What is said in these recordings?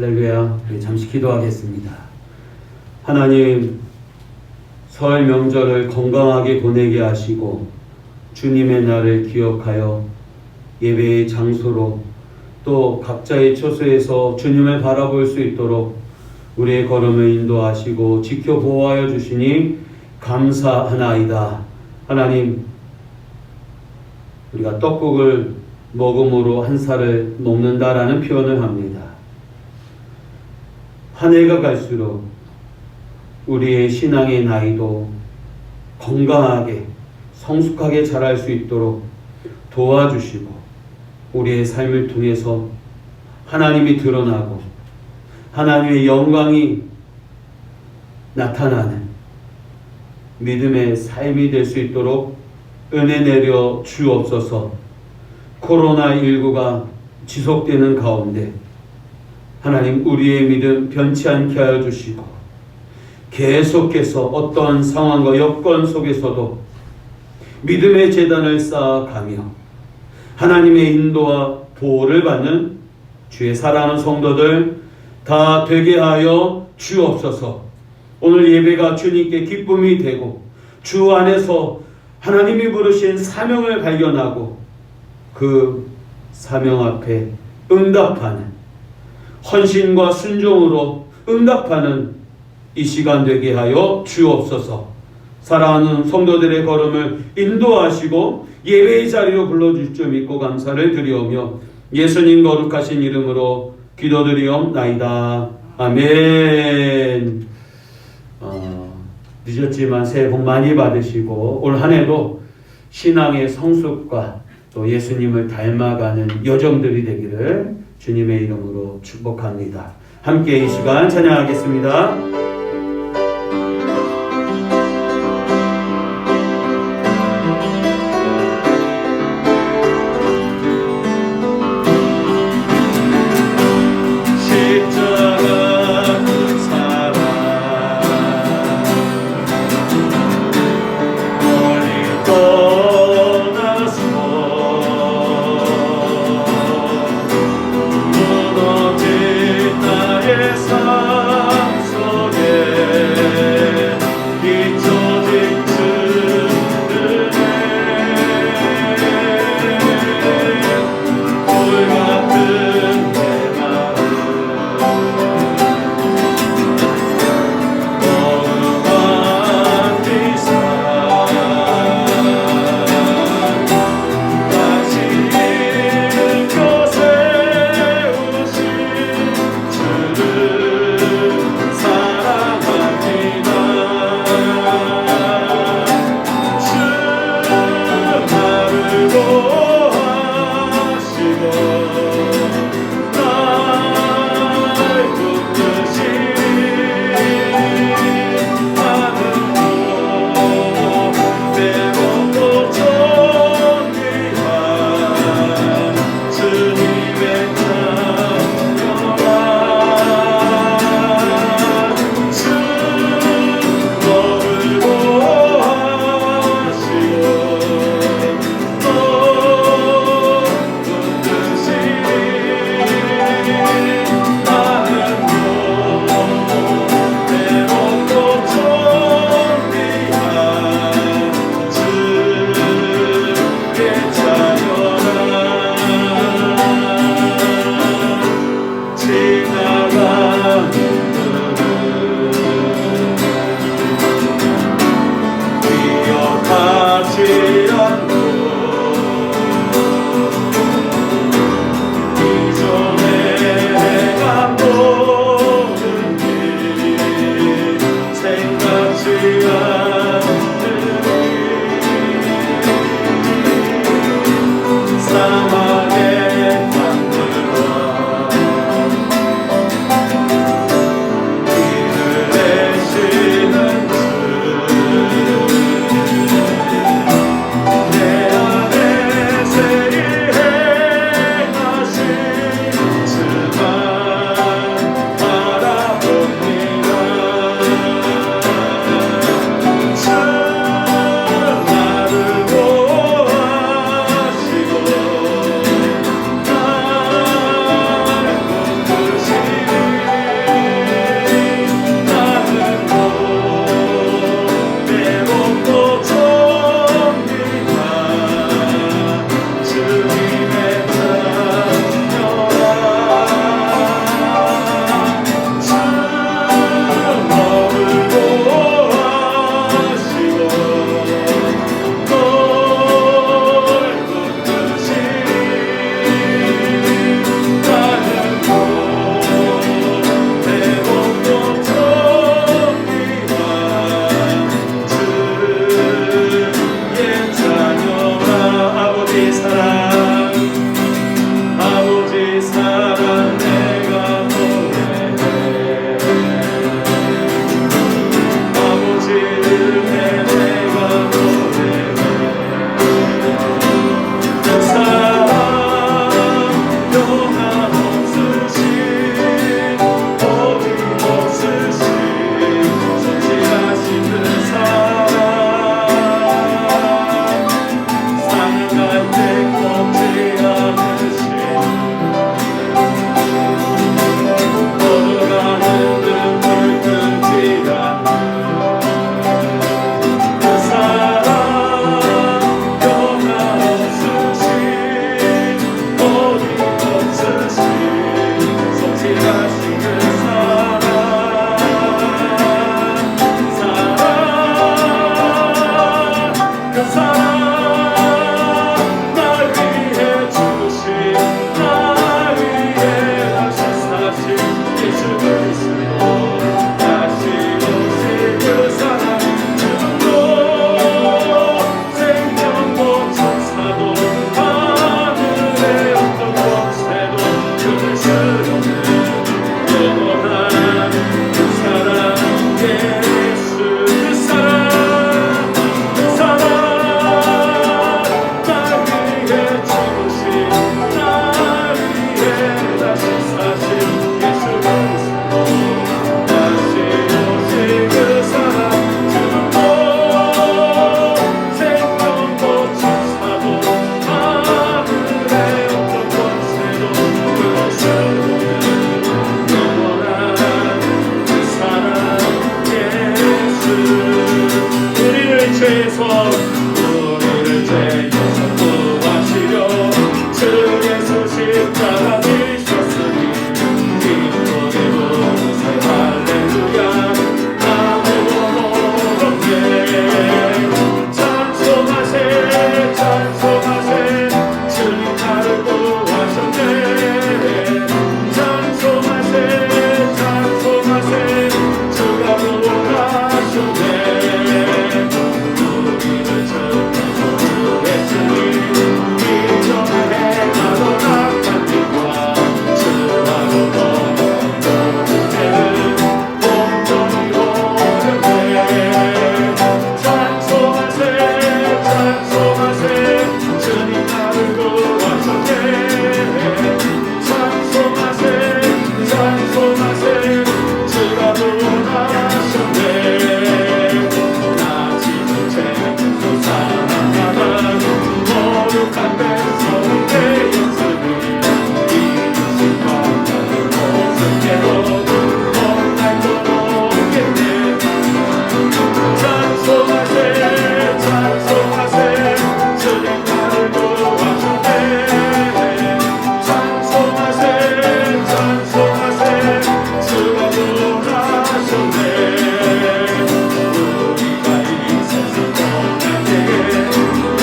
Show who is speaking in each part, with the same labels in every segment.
Speaker 1: 할렐루야. 우리 잠시 기도하겠습니다. 하나님, 설 명절을 건강하게 보내게 하시고 주님의 날을 기억하여 예배의 장소로 또 각자의 처소에서 주님을 바라볼 수 있도록 우리의 걸음을 인도하시고 지켜 보호하여 주시니 감사하나이다. 하나님, 우리가 떡국을 먹음으로 한 살을 먹는다라는 표현을 합니다. 한 해가 갈수록 우리의 신앙의 나이도 건강하게 성숙하게 자랄 수 있도록 도와주시고 우리의 삶을 통해서 하나님이 드러나고 하나님의 영광이 나타나는 믿음의 삶이 될 수 있도록 은혜 내려 주옵소서. 코로나19가 지속되는 가운데 하나님, 우리의 믿음 변치 않게 하여 주시고 계속해서 어떠한 상황과 여건 속에서도 믿음의 제단을 쌓아가며 하나님의 인도와 보호를 받는 주의 사랑하는 성도들 다 되게 하여 주옵소서. 오늘 예배가 주님께 기쁨이 되고 주 안에서 하나님이 부르신 사명을 발견하고 그 사명 앞에 응답하는 헌신과 순종으로 응답하는 이 시간 되게 하여 주옵소서. 사랑하는 성도들의 걸음을 인도하시고 예배의 자리로 불러주실 줄 믿고 감사를 드리오며 예수님 거룩하신 이름으로 기도드리옵나이다. 아멘. 늦었지만 새해 복 많이 받으시고 올 한 해도 신앙의 성숙과 또 예수님을 닮아가는 여정들이 되기를 주님의 이름으로 축복합니다. 함께 이 시간 찬양하겠습니다.
Speaker 2: 무너진 나의 삶 속에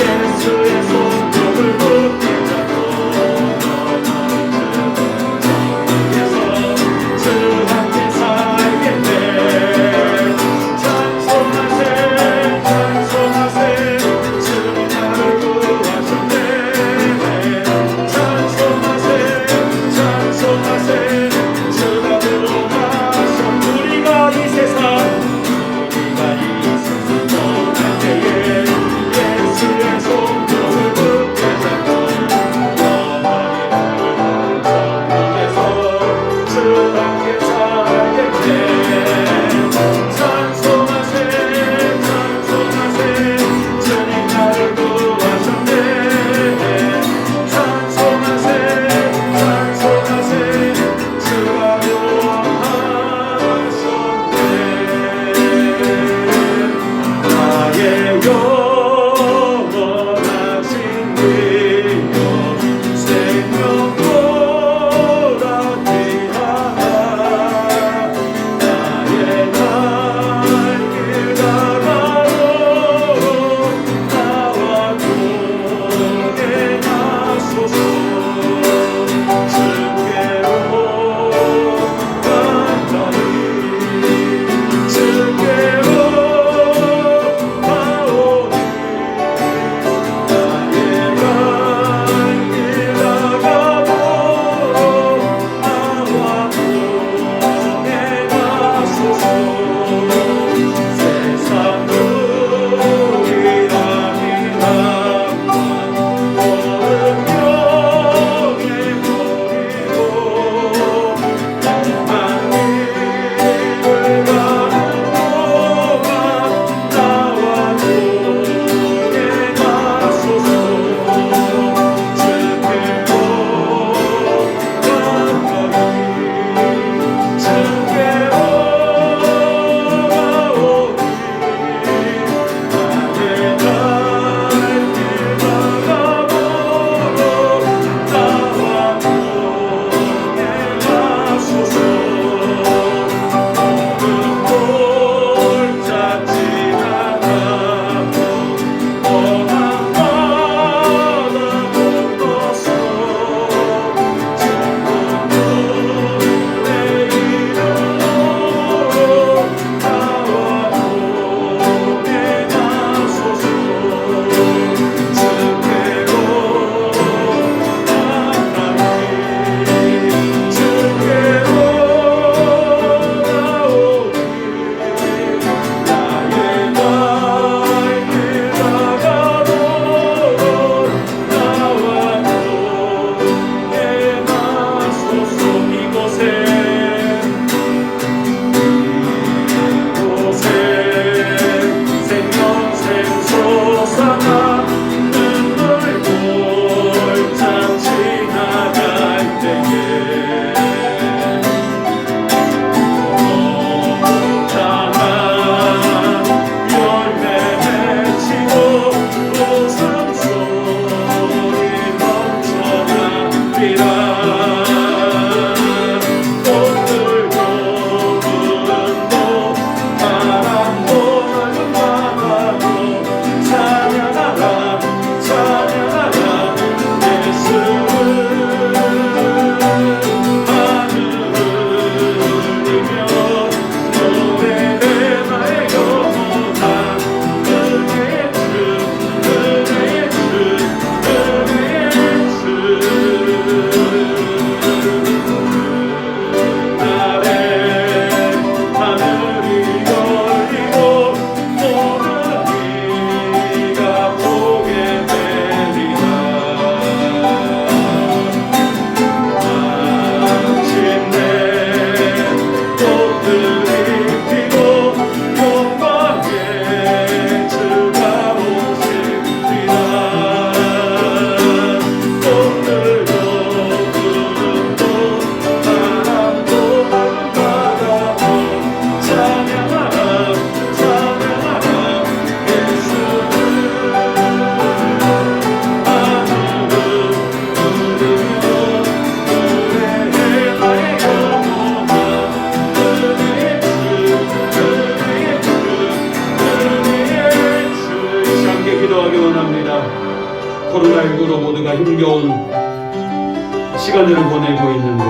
Speaker 1: 예수의 손톱을 붙들자고 주 함께 살겠네. 찬송하세 찬송하세 주 나를 구하셨네. 찬송하세 찬송하세 주가 들어가서 우리가 이 세상 떠날 때에 기도하기 원합니다. 코로나19로 모두가 힘겨운 시간들을 보내고 있는데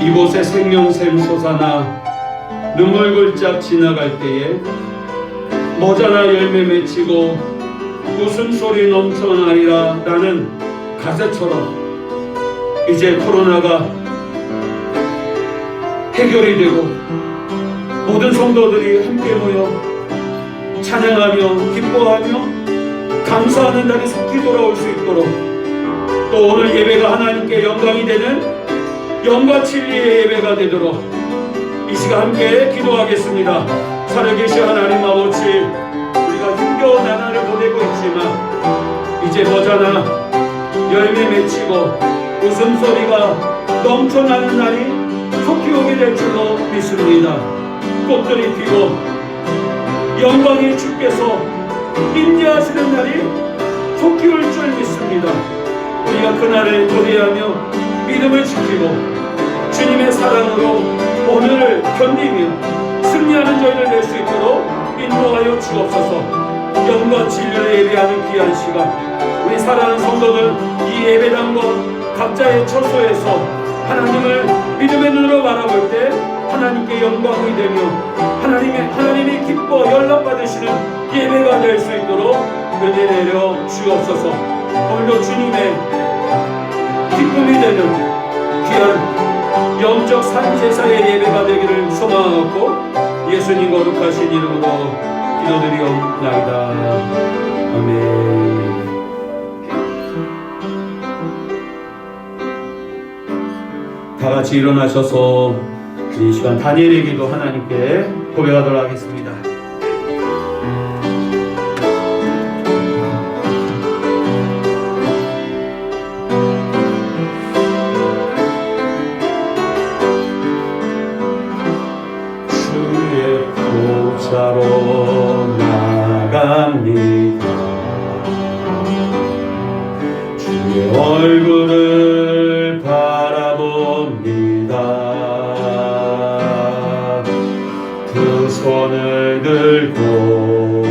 Speaker 1: 이곳에 생명샘 솟아나 눈물 굴짝 지나갈 때에 모자라 열매 맺히고 웃음소리 넘쳐나리라 라는 가사처럼 이제 코로나가 해결이 되고 모든 성도들이 함께 모여 찬양하며 기뻐하며 감사하는 날이 속히 돌아올 수 있도록 또 오늘 예배가 하나님께 영광이 되는 영과 진리의 예배가 되도록 이 시간 함께 기도하겠습니다. 살아계신 하나님 아버지, 우리가 힘겨운 나날을 보내고 있지만 이제 머자나 열매 맺히고 웃음소리가 넘쳐나는 날이 속히 오게 될 줄로 믿습니다. 꽃들이 피고 영광의 주께서 임재하시는 날이 속히 올 줄 믿습니다. 우리가 그날을 고대하며 믿음을 지키고 주님의 사랑으로 오늘을 견디며 승리하는 저희를 낼 수 있도록 인도하여 주옵소서. 영과 진리를 예배하는 귀한 시간, 우리 사랑하는 성도들 이 예배당과 각자의 처소에서 하나님을 믿음의 눈으로 바라볼 때 하나님께 영광이 되며 하나님이 기뻐 연락받으시는 예배가 될 수 있도록 은혜 내려 주옵소서. 오늘도 주님의 기쁨이 되는 귀한 영적 산제사의 예배가 되기를 소망하고 예수님 거룩하신 이름으로 기도드리옵나이다. 아멘. 다 같이 일어나셔서 이 시간 다니엘의 기도 하나님께 고백하도록 하겠습니다. 주의 보좌로 나갑니다. 주의 얼굴을 바라봅니다. 그 손을 들고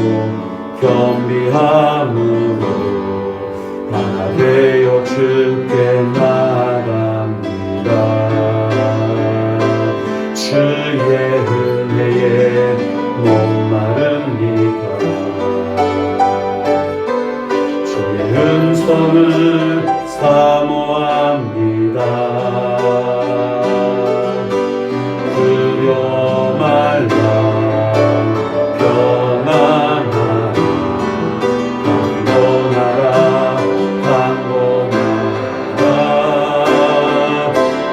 Speaker 1: 겸비함으로 하나 되어 주께 나갑니다. 주의 은혜에 목마릅니다. 주의 음성을 사모합니다. 그려 말라 평안하라 강건하라 강건하라.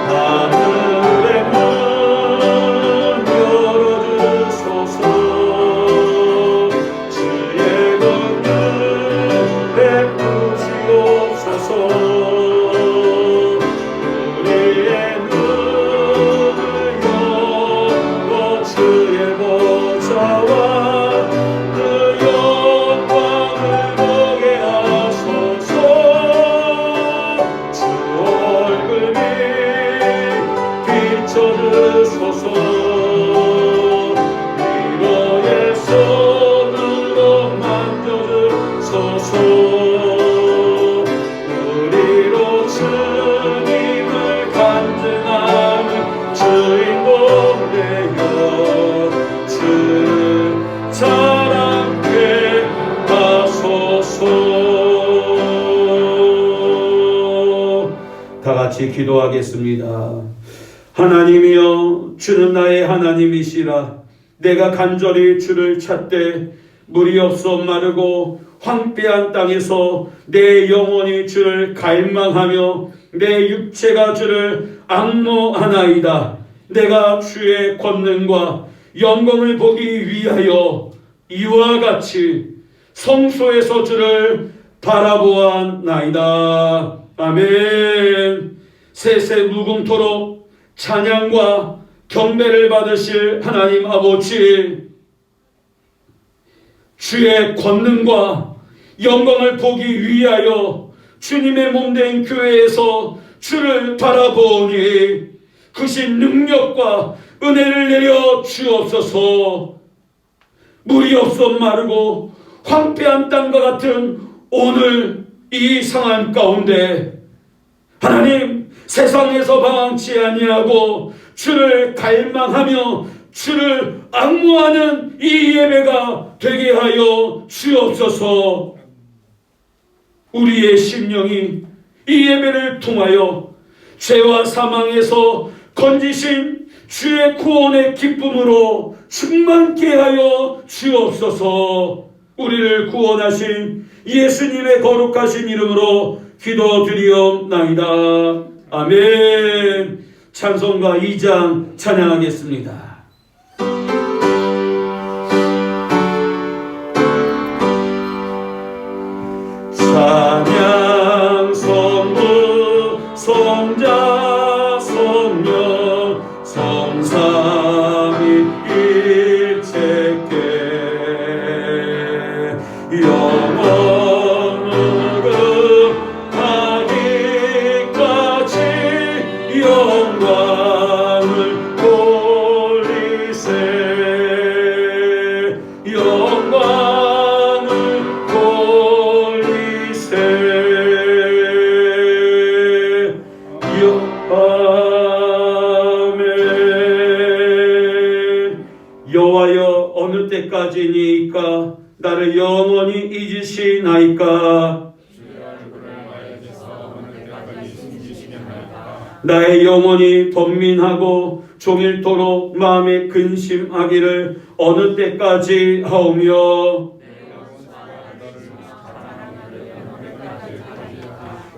Speaker 1: 하늘의 문 열어주소서. 주의 긍휼 베푸시옵소서. 우리의 눈을 열어 주의 보좌와 그 영광을 보게 하소서. 주 얼굴이 비춰주소서. 위로의 손으로 만져주소서. 우리로 주님을 간증하는 주인공 되어 주 자랑케 하소서. 다 같이 기도하겠습니다. 하나님이여, 주는 나의 하나님이시라. 내가 간절히 주를 찾되 물이 없어 마르고 황폐한 땅에서 내 영혼이 주를 갈망하며 내 육체가 주를 앙모하나이다. 내가 주의 권능과 영광을 보기 위하여 이와 같이 성소에서 주를 바라보았나이다. 아멘. 세세 무궁토록 찬양과 경배를 받으실 하나님 아버지, 주의 권능과 영광을 보기 위하여 주님의 몸된 교회에서 주를 바라보니 크신 능력과 은혜를 내려 주옵소서. 물이 없어 마르고 황폐한 땅과 같은 오늘 이 상황 가운데 하나님, 세상에서 방황치 아니하고 주를 갈망하며 주를 앙모하는 이 예배가 되게 하여 주옵소서. 우리의 심령이 이 예배를 통하여 죄와 사망에서 건지신 주의 구원의 기쁨으로 충만케 하여 주옵소서. 우리를 구원하신 예수님의 거룩하신 이름으로 기도드리옵나이다. 아멘. 찬송가 2장 찬양하겠습니다. 찬양 성부 성자 성령 성삼위 일체께 영원무급하기까지 영광을 돌리세. 영광을 돌리세. 아멘. 여호와여, 어느 때까지니까 나를 영원히 잊으시나이까. 나의 영혼이 번민하고 종일토록 마음에 근심하기를 어느 때까지 하오며,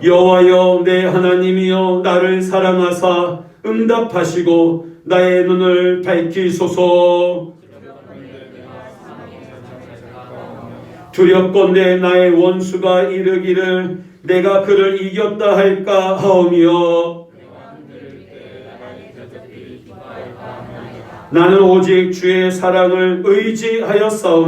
Speaker 1: 여호와여 내 하나님이여 나를 사랑하사 응답하시고 나의 눈을 밝히소서. 두렵건대 나의 원수가 이르기를 내가 그를 이겼다 할까 하오며, 나는 오직 주의 사랑을 의지하였사오니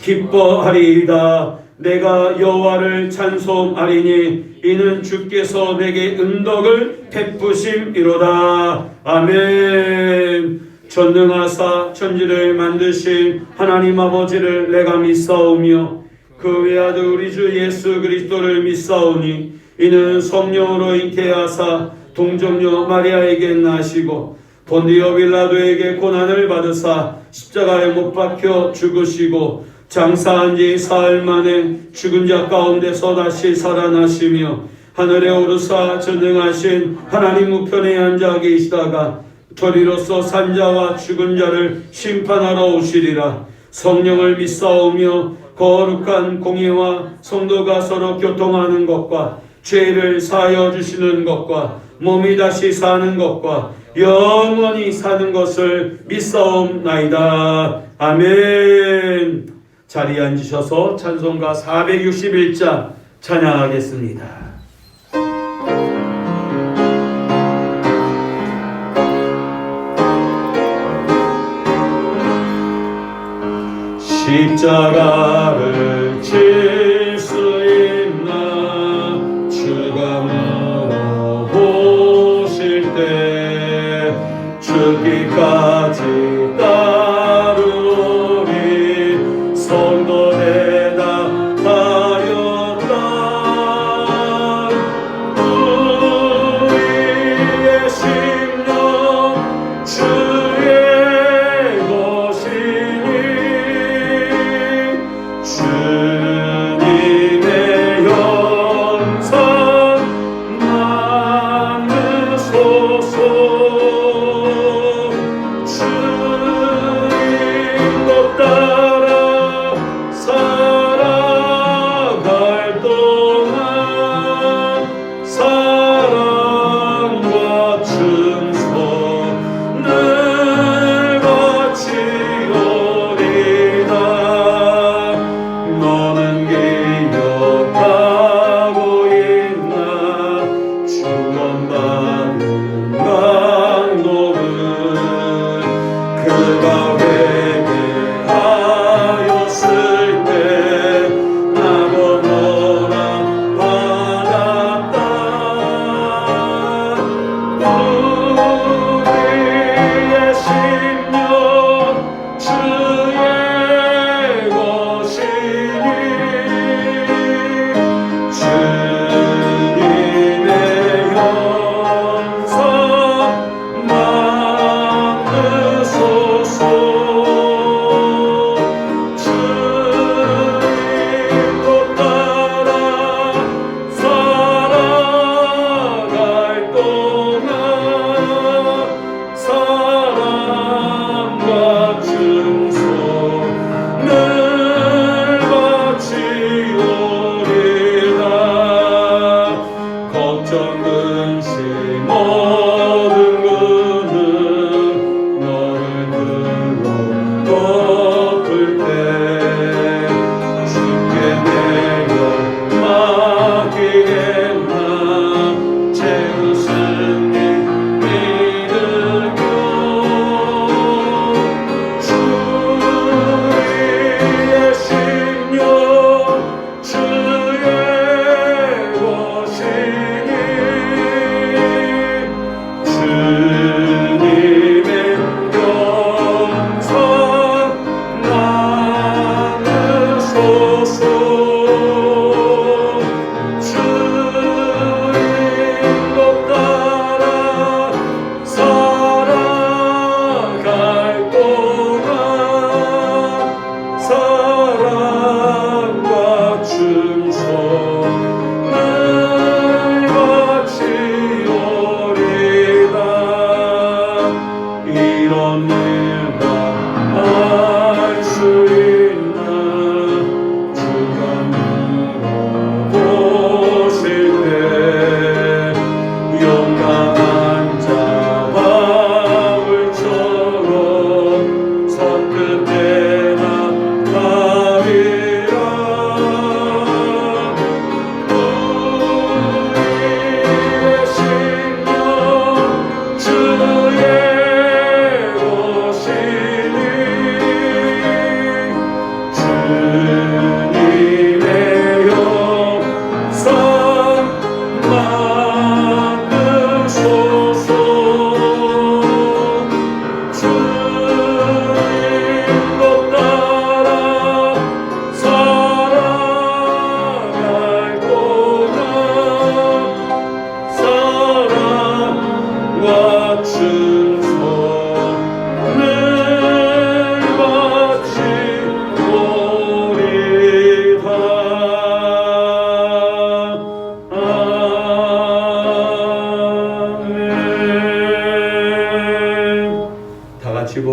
Speaker 1: 기뻐하리이다. 내가 여호와를 찬송하리니 이는 주께서 내게 은덕을 베푸심이로다. 아멘. 전능하사 천지를 만드신 하나님 아버지를 내가 믿사오며 그 외아들 우리 주 예수 그리스도를 믿사오니 이는 성령으로 잉태하사 동정녀 마리아에게 나시고 본디오 빌라도에게 고난을 받으사 십자가에 못 박혀 죽으시고 장사한 지 사흘 만에 죽은 자 가운데서 다시 살아나시며 하늘에 오르사 전능하신 하나님 우편에 앉아 계시다가 저리로서 산자와 죽은 자를 심판하러 오시리라. 성령을 믿사오며 거룩한 공의와 성도가 서로 교통하는 것과 죄를 사하여 주시는 것과 몸이 다시 사는 것과 영원히 사는 것을 믿사옵나이다. 아멘. 자리에 앉으셔서 찬송가 461장 찬양하겠습니다. 십자가를 칠 수 있나 주감으로 보실 때 죽기까지 따르리 성도되다 하였다. 우리의 심령 주의 것이니 주님의 영상 나누소서. 주님 것 따라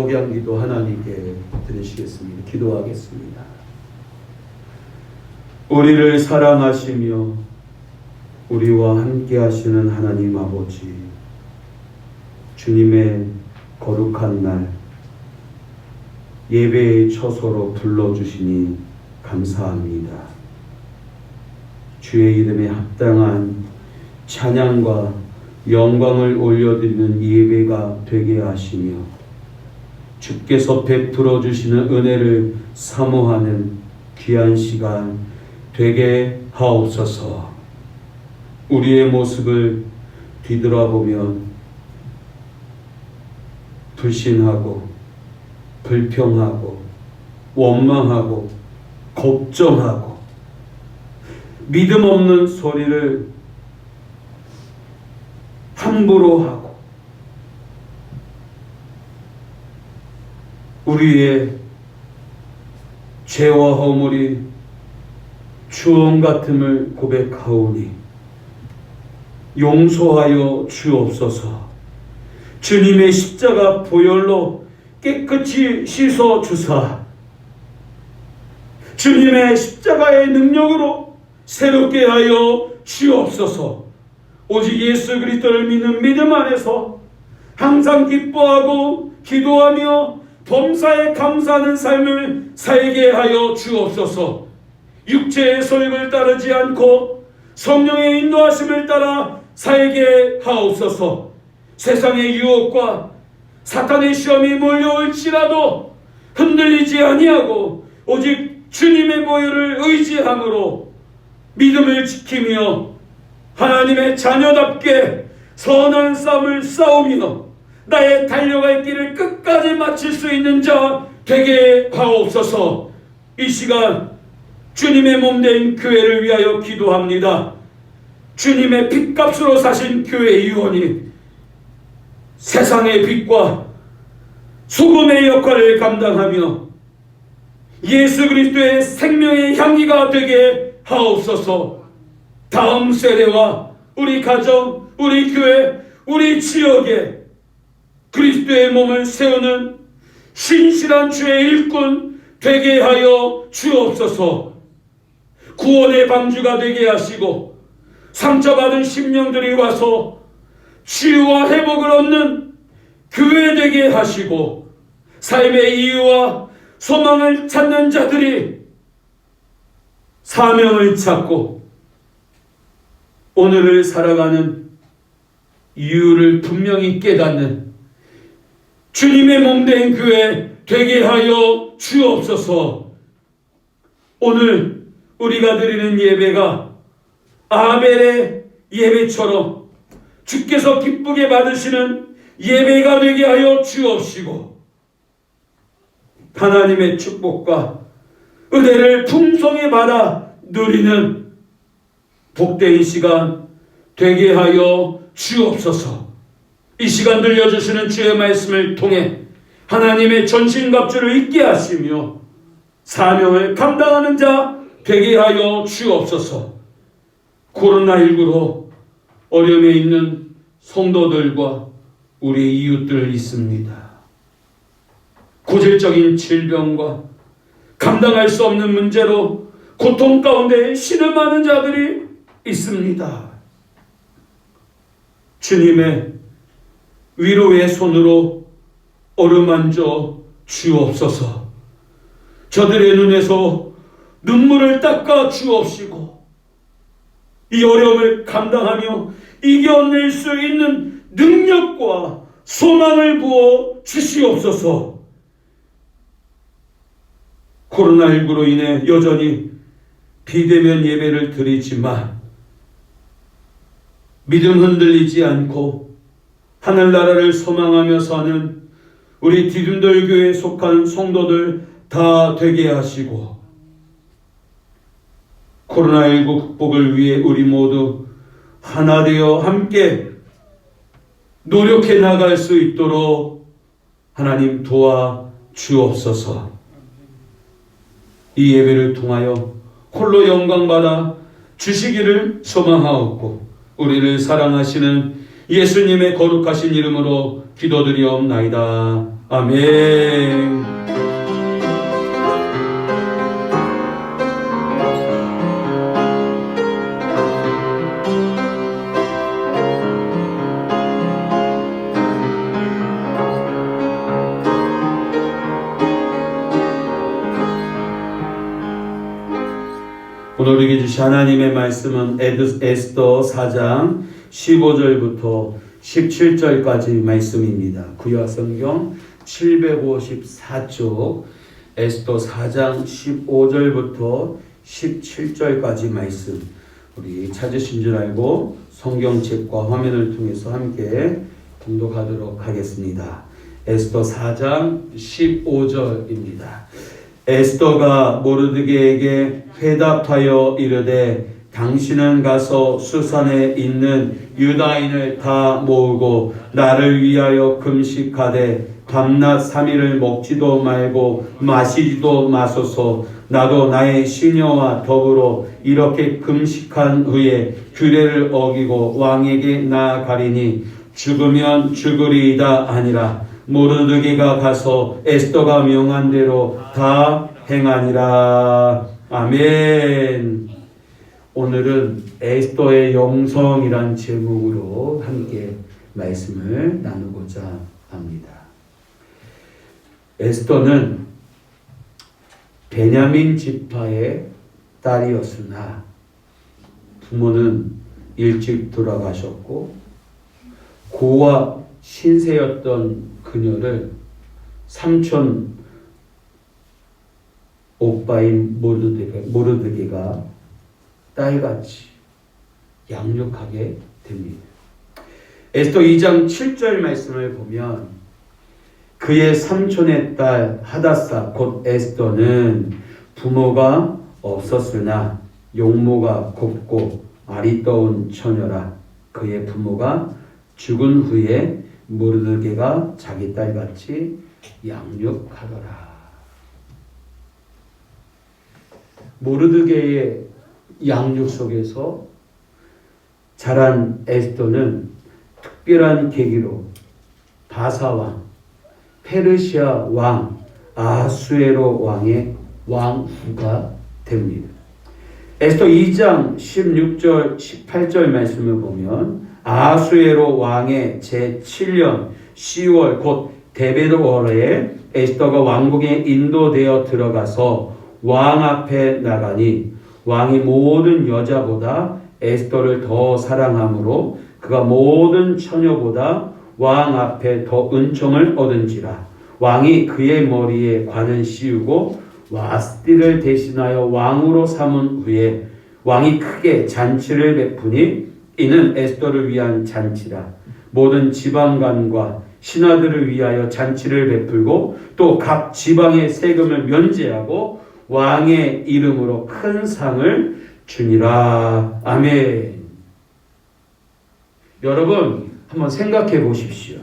Speaker 1: 복양기도 하나님께 드리시겠습니다. 기도하겠습니다. 우리를 사랑하시며 우리와 함께 하시는 하나님 아버지, 주님의 거룩한 날 예배의 처소로 불러주시니 감사합니다. 주의 이름에 합당한 찬양과 영광을 올려드리는 예배가 되게 하시며 주께서 베풀어 주시는 은혜를 사모하는 귀한 시간 되게 하옵소서. 우리의 모습을 뒤돌아보면 불신하고 불평하고 원망하고 걱정하고 믿음 없는 소리를 함부로 하고 우리의 죄와 허물이 주홍 같음을 고백하오니 용서하여 주옵소서. 주님의 십자가 보혈로 깨끗이 씻어 주사 주님의 십자가의 능력으로 새롭게 하여 주옵소서. 오직 예수 그리스도를 믿는 믿음 안에서 항상 기뻐하고 기도하며 범사에 감사하는 삶을 살게 하여 주옵소서. 육체의 소욕을 따르지 않고 성령의 인도하심을 따라 살게 하옵소서. 세상의 유혹과 사탄의 시험이 몰려올지라도 흔들리지 아니하고 오직 주님의 보혈을 의지함으로 믿음을 지키며 하나님의 자녀답게 선한 싸움을 싸우며 나의 달려갈 길을 끝까지 마칠 수 있는 자 되게 하옵소서. 이 시간 주님의 몸된 교회를 위하여 기도합니다. 주님의 핏값으로 사신 교회 유언이 세상의 빛과 소금의 역할을 감당하며 예수 그리스도의 생명의 향기가 되게 하옵소서. 다음 세대와 우리 가정, 우리 교회, 우리 지역에 그리스도의 몸을 세우는 신실한 주의 일꾼 되게 하여 주옵소서. 구원의 방주가 되게 하시고 상처받은 심령들이 와서 치유와 회복을 얻는 교회 되게 하시고 삶의 이유와 소망을 찾는 자들이 사명을 찾고 오늘을 살아가는 이유를 분명히 깨닫는 주님의 몸된 교회 되게 하여 주옵소서. 오늘 우리가 드리는 예배가 아벨의 예배처럼 주께서 기쁘게 받으시는 예배가 되게 하여 주옵시고 하나님의 축복과 은혜를 풍성히 받아 누리는 복된 시간 되게 하여 주옵소서. 이 시간 들려주시는 주의 말씀을 통해 하나님의 전신갑주를 잊게 하시며 사명을 감당하는 자 되게 하여 주옵소서. 코로나19로 어려움에 있는 성도들과 우리 이웃들 있습니다. 고질적인 질병과 감당할 수 없는 문제로 고통 가운데 신음하는 자들이 있습니다. 주님의 위로의 손으로 어루만져 주옵소서. 저들의 눈에서 눈물을 닦아 주옵시고 이 어려움을 감당하며 이겨낼 수 있는 능력과 소망을 부어 주시옵소서. 코로나19로 인해 여전히 비대면 예배를 드리지만 믿음 흔들리지 않고 하늘나라를 소망하며 사는 우리 디딤돌 교회에 속한 성도들 다 되게 하시고 코로나19 극복을 위해 우리 모두 하나 되어 함께 노력해 나갈 수 있도록 하나님 도와 주옵소서. 이 예배를 통하여 홀로 영광받아 주시기를 소망하옵고 우리를 사랑하시는 예수님의 거룩하신 이름으로 기도드리옵나이다. 아멘. 오늘 우리에게 주신 하나님의 말씀은 에스더 4장 15절부터 17절까지 말씀입니다. 구약 성경 754쪽 에스더 4장 15절부터 17절까지 말씀, 우리 찾으신 줄 알고 성경책과 화면을 통해서 함께 공독하도록 하겠습니다. 에스더 4장 15절입니다. 에스더가 모르드게에게 회답하여 이르되 당신은 가서 수산에 있는 유다인을 다 모으고 나를 위하여 금식하되 밤낮 3일을 먹지도 말고 마시지도 마소서. 나도 나의 시녀와 더불어 이렇게 금식한 후에 규례를 어기고 왕에게 나아가리니 죽으면 죽으리이다 아니라 모르드게가 가서 에스더가 명한 대로 다 행하니라. 아멘. 오늘은 에스더의 영성이란 제목으로 함께 말씀을 나누고자 합니다. 에스더는 베냐민 지파의 딸이었으나 부모는 일찍 돌아가셨고 고와 신세였던 그녀를 삼촌 오빠인 모르드게가 딸같이 양육하게 됩니다. 에스더 2장 7절 말씀을 보면 그의 삼촌의 딸 하다사 곧 에스더는 부모가 없었으나 용모가 곱고 아리따운 처녀라. 그의 부모가 죽은 후에 모르드게가 자기 딸같이 양육하더라. 모르드게의 양육 속에서 자란 에스더는 특별한 계기로 바사왕, 페르시아 왕 아수에로 왕의 왕후가 됩니다. 에스더 2장 16절 18절 말씀을 보면 아수에로 왕의 제7년 10월 곧 데베르월에 에스더가 왕궁에 인도되어 들어가서 왕 앞에 나가니 왕이 모든 여자보다 에스더를 더 사랑하므로 그가 모든 처녀보다 왕 앞에 더 은총을 얻은지라. 왕이 그의 머리에 관을 씌우고 와스티를 대신하여 왕으로 삼은 후에 왕이 크게 잔치를 베푸니 이는 에스더를 위한 잔치라. 모든 지방관과 신하들을 위하여 잔치를 베풀고 또 각 지방의 세금을 면제하고 왕의 이름으로 큰 상을 주니라. 아멘. 여러분 한번 생각해 보십시오.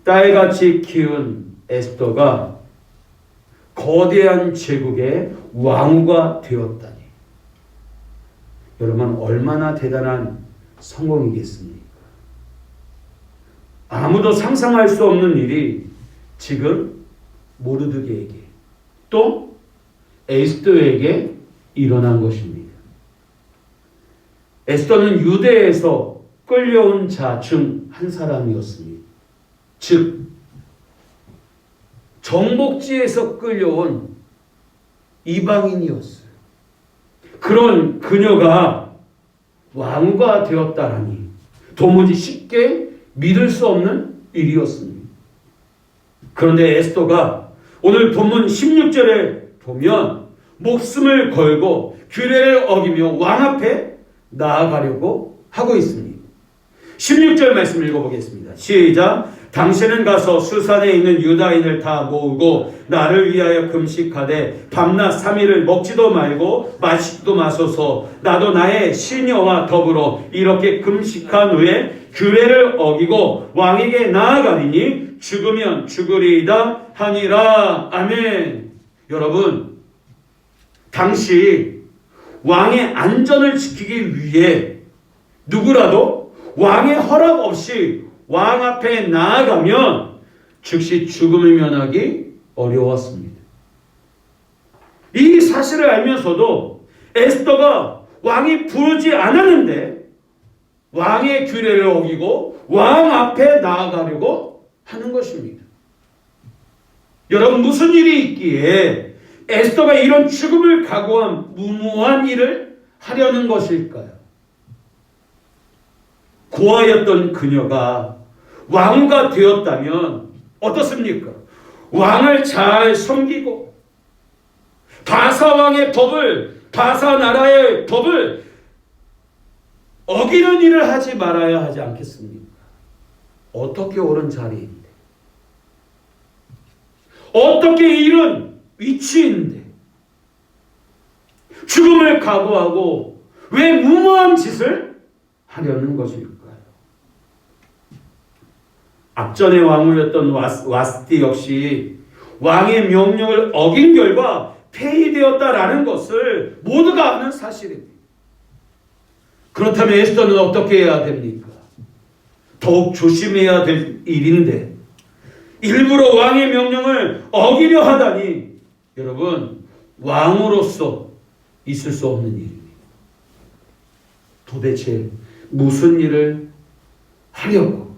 Speaker 1: 딸같이 키운 에스더가 거대한 제국의 왕후가 되었다니. 여러분 얼마나 대단한 성공이겠습니까? 아무도 상상할 수 없는 일이 지금 모르드게에게 또 에스더에게 일어난 것입니다. 에스더는 유대에서 끌려온 자 중 한 사람이었습니다. 즉 정복지에서 끌려온 이방인이었어요. 그런 그녀가 왕후가 되었다라니 도무지 쉽게 믿을 수 없는 일이었습니다. 그런데 에스더가 오늘 본문 16절에 보면 목숨을 걸고 규례를 어기며 왕 앞에 나아가려고 하고 있습니다. 16절 말씀 읽어보겠습니다. 시작. 당신은 가서 수산에 있는 유다인을 다 모으고 나를 위하여 금식하되 밤낮 3일을 먹지도 말고 마시지도 마소서. 나도 나의 시녀와 더불어 이렇게 금식한 후에 규례를 어기고 왕에게 나아가리니 죽으면 죽으리이다 하니라. 아멘. 여러분, 당시 왕의 안전을 지키기 위해 누구라도 왕의 허락 없이 왕 앞에 나아가면 즉시 죽음을 면하기 어려웠습니다. 이 사실을 알면서도 에스더가 왕이 부르지 않았는데 왕의 규례를 어기고 왕 앞에 나아가려고 하는 것입니다. 여러분 무슨 일이 있기에 에스더가 이런 죽음을 각오한 무모한 일을 하려는 것일까요? 고아였던 그녀가 왕후가 되었다면 어떻습니까? 왕을 잘 섬기고 바사왕의 법을, 바사 나라의 법을 어기는 일을 하지 말아야 하지 않겠습니까? 어떻게 옳은 자리인데, 어떻게 이런 위치인데 죽음을 각오하고 왜 무모한 짓을 하려는 것일까요? 앞전의 왕후였던 와스티 역시 왕의 명령을 어긴 결과 폐위되었다라는 것을 모두가 아는 사실입니다. 그렇다면 에스더는 어떻게 해야 됩니까? 더욱 조심해야 될 일인데 일부러 왕의 명령을 어기려 하다니 여러분 왕으로서 있을 수 없는 일입니다. 도대체 무슨 일을 하려고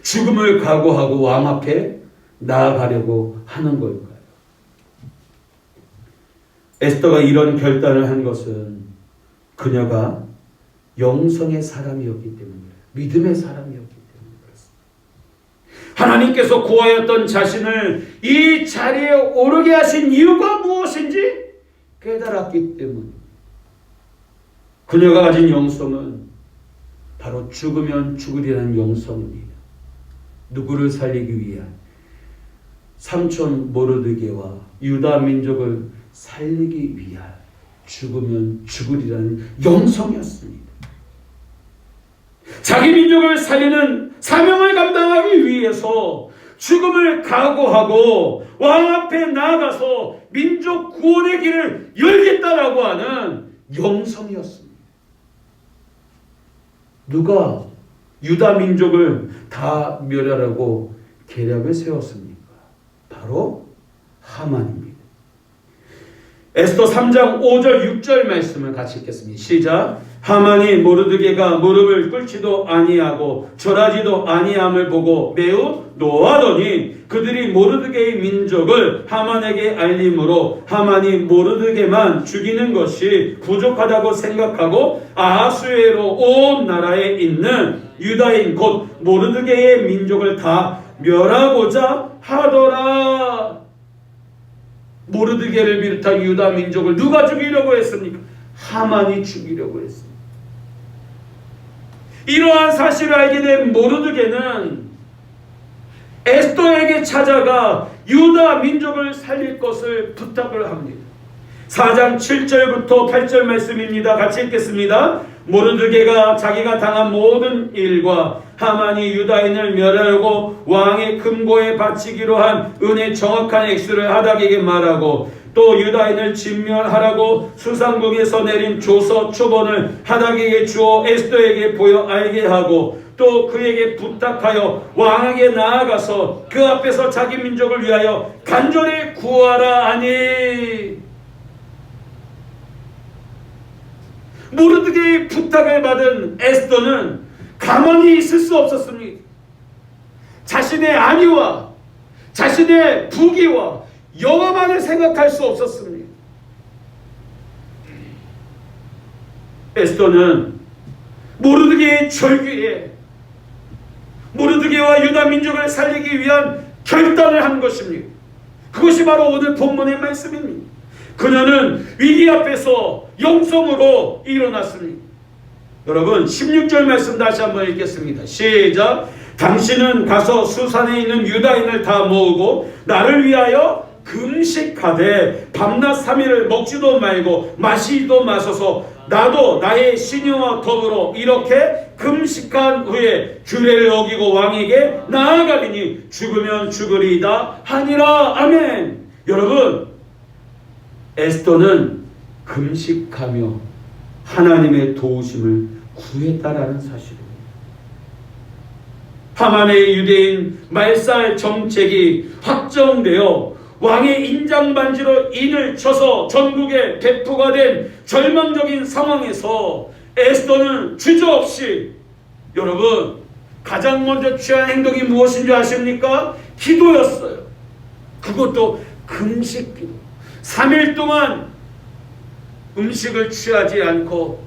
Speaker 1: 죽음을 각오하고 왕 앞에 나아가려고 하는 걸까요? 에스더가 이런 결단을 한 것은 그녀가 영성의 사람이었기 때문이에요. 믿음의 사람이었기 때문에 그렇습니다. 하나님께서 고아였던 자신을 이 자리에 오르게 하신 이유가 무엇인지 깨달았기 때문입니다. 그녀가 가진 영성은 바로 죽으면 죽으리라는 영성입니다. 누구를 살리기 위한? 삼촌 모르드게와 유다 민족을 살리기 위한 죽으면 죽으리라는 영성이었습니다. 자기 민족을 살리는 사명을 감당하기 위해서 죽음을 각오하고 왕 앞에 나아가서 민족 구원의 길을 열겠다라고 하는 영성이었습니다. 누가 유다 민족을 다 멸하라고 계략을 세웠습니까? 바로 하만입니다. 에스더 3장 5절 6절 말씀을 같이 읽겠습니다. 시작. 하만이 모르드게가 무릎을 꿇지도 아니하고 절하지도 아니함을 보고 매우 노하더니 그들이 모르드게의 민족을 하만에게 알림으로 하만이 모르드게만 죽이는 것이 부족하다고 생각하고 아하수에로 온 나라에 있는 유다인 곧 모르드게의 민족을 다 멸하고자 하더라. 모르드게를 비롯한 유다 민족을 누가 죽이려고 했습니까? 하만이 죽이려고 했습니다. 이러한 사실을 알게 된 모르드게는 에스더에게 찾아가 유다 민족을 살릴 것을 부탁을 합니다. 4장 7절부터 8절 말씀입니다. 같이 읽겠습니다. 모르드게가 자기가 당한 모든 일과 하만이 유다인을 멸하려고 왕의 금고에 바치기로 한 은의 정확한 액수를 하닥에게 말하고, 또 유다인을 진멸하라고 수상궁에서 내린 조서 초본을 하닥에게 주어 에스더에게 보여 알게 하고, 또 그에게 부탁하여 왕에게 나아가서 그 앞에서 자기 민족을 위하여 간절히 구하라 하니, 모르드게의 부탁을 받은 에스더는 가만히 있을 수 없었습니다. 자신의 안위와 자신의 부귀와 영화만을 생각할 수 없었습니다. 에스더는 모르드게의 절규에 모르드게와 유다 민족을 살리기 위한 결단을 한 것입니다. 그것이 바로 오늘 본문의 말씀입니다. 그녀는 위기 앞에서 영성으로 일어났습니다. 여러분 16절 말씀 다시 한번 읽겠습니다. 시작. 당신은 가서 수산에 있는 유다인을 다 모으고 나를 위하여 금식하되 밤낮 3일을 먹지도 말고 마시지도 마소서. 나도 나의 시녀와 더불어 이렇게 금식한 후에 규례를 어기고 왕에게 나아가리니 죽으면 죽으리이다 하니라. 아멘. 여러분, 에스더는 금식하며 하나님의 도우심을 구했다라는 사실입니다. 하만의 유대인 말살 정책이 확정되어 왕의 인장반지로 인을 쳐서 전국에 배포가 된 절망적인 상황에서 에스더는 주저없이, 여러분, 가장 먼저 취한 행동이 무엇인 줄 아십니까? 기도였어요. 그것도 금식기도. 3일 동안 음식을 취하지 않고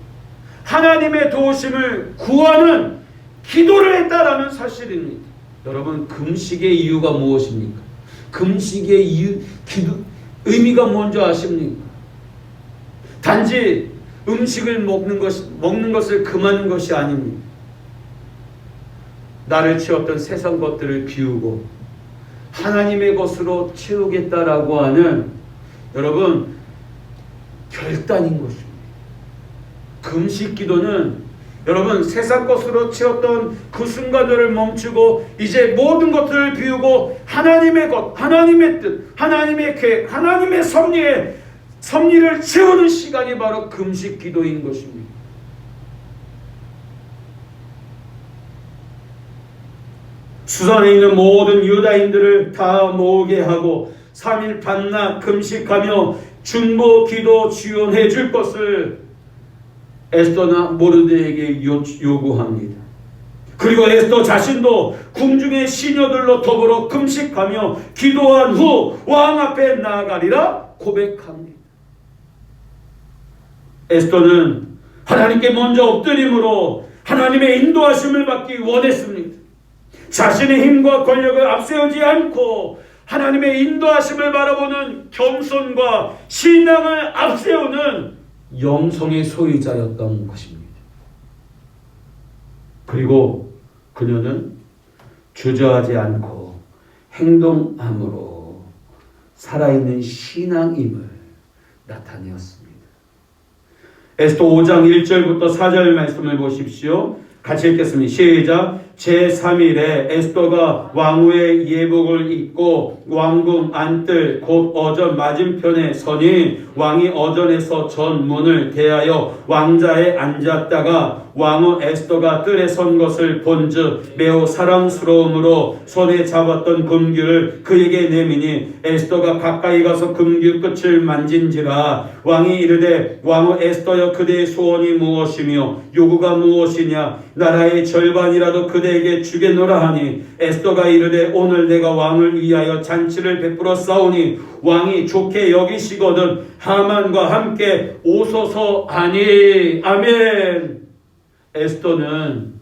Speaker 1: 하나님의 도우심을 구하는 기도를 했다라는 사실입니다. 여러분, 금식의 이유가 무엇입니까? 금식의 이유, 의미가 뭔지 아십니까? 단지 음식을 먹는 것을 금하는 것이 아닙니다. 나를 채웠던 세상 것들을 비우고 하나님의 것으로 채우겠다라고 하는, 여러분, 결단인 것입니다. 금식 기도는 여러분 세상 것으로 채웠던 그 순간들을 멈추고 이제 모든 것들을 비우고 하나님의 것, 하나님의 뜻, 하나님의 계획, 하나님의 섭리를 채우는 시간이 바로 금식 기도인 것입니다. 수산에 있는 모든 유다인들을 다 모으게 하고 3일 밤낮 금식하며 중보 기도 지원해 줄 것을 에스더나 모르드게에게 요구합니다. 그리고 에스더 자신도 궁중의 시녀들로 더불어 금식하며 기도한 후 왕 앞에 나아가리라 고백합니다. 에스더는 하나님께 먼저 엎드림으로 하나님의 인도하심을 받기 원했습니다. 자신의 힘과 권력을 앞세우지 않고 하나님의 인도하심을 바라보는 겸손과 신앙을 앞세우는 영성의 소유자였던 것입니다. 그리고 그녀는 주저하지 않고 행동함으로 살아있는 신앙임을 나타내었습니다. 에스더 5장 1절부터 4절 말씀을 보십시오. 같이 읽겠습니다. 시작. 제3일에 에스더가 왕후의 예복을 입고 왕궁 안뜰 곧 어전 맞은편에 서니 왕이 어전에서 전문을 대하여 왕자에 앉았다가 왕후 에스더가 뜰에 선 것을 본즉 매우 사랑스러움으로 손에 잡았던 금규를 그에게 내미니 에스더가 가까이 가서 금규 끝을 만진지라. 왕이 이르되 왕후 에스더여 그대의 소원이 무엇이며 요구가 무엇이냐? 나라의 절반이라도 그대에게 주겠노라 하니 에스더가 이르되 오늘 내가 왕을 위하여 잔치를 베풀어 싸우니 왕이 좋게 여기시거든 하만과 함께 오소서 하니. 아멘. 에스더는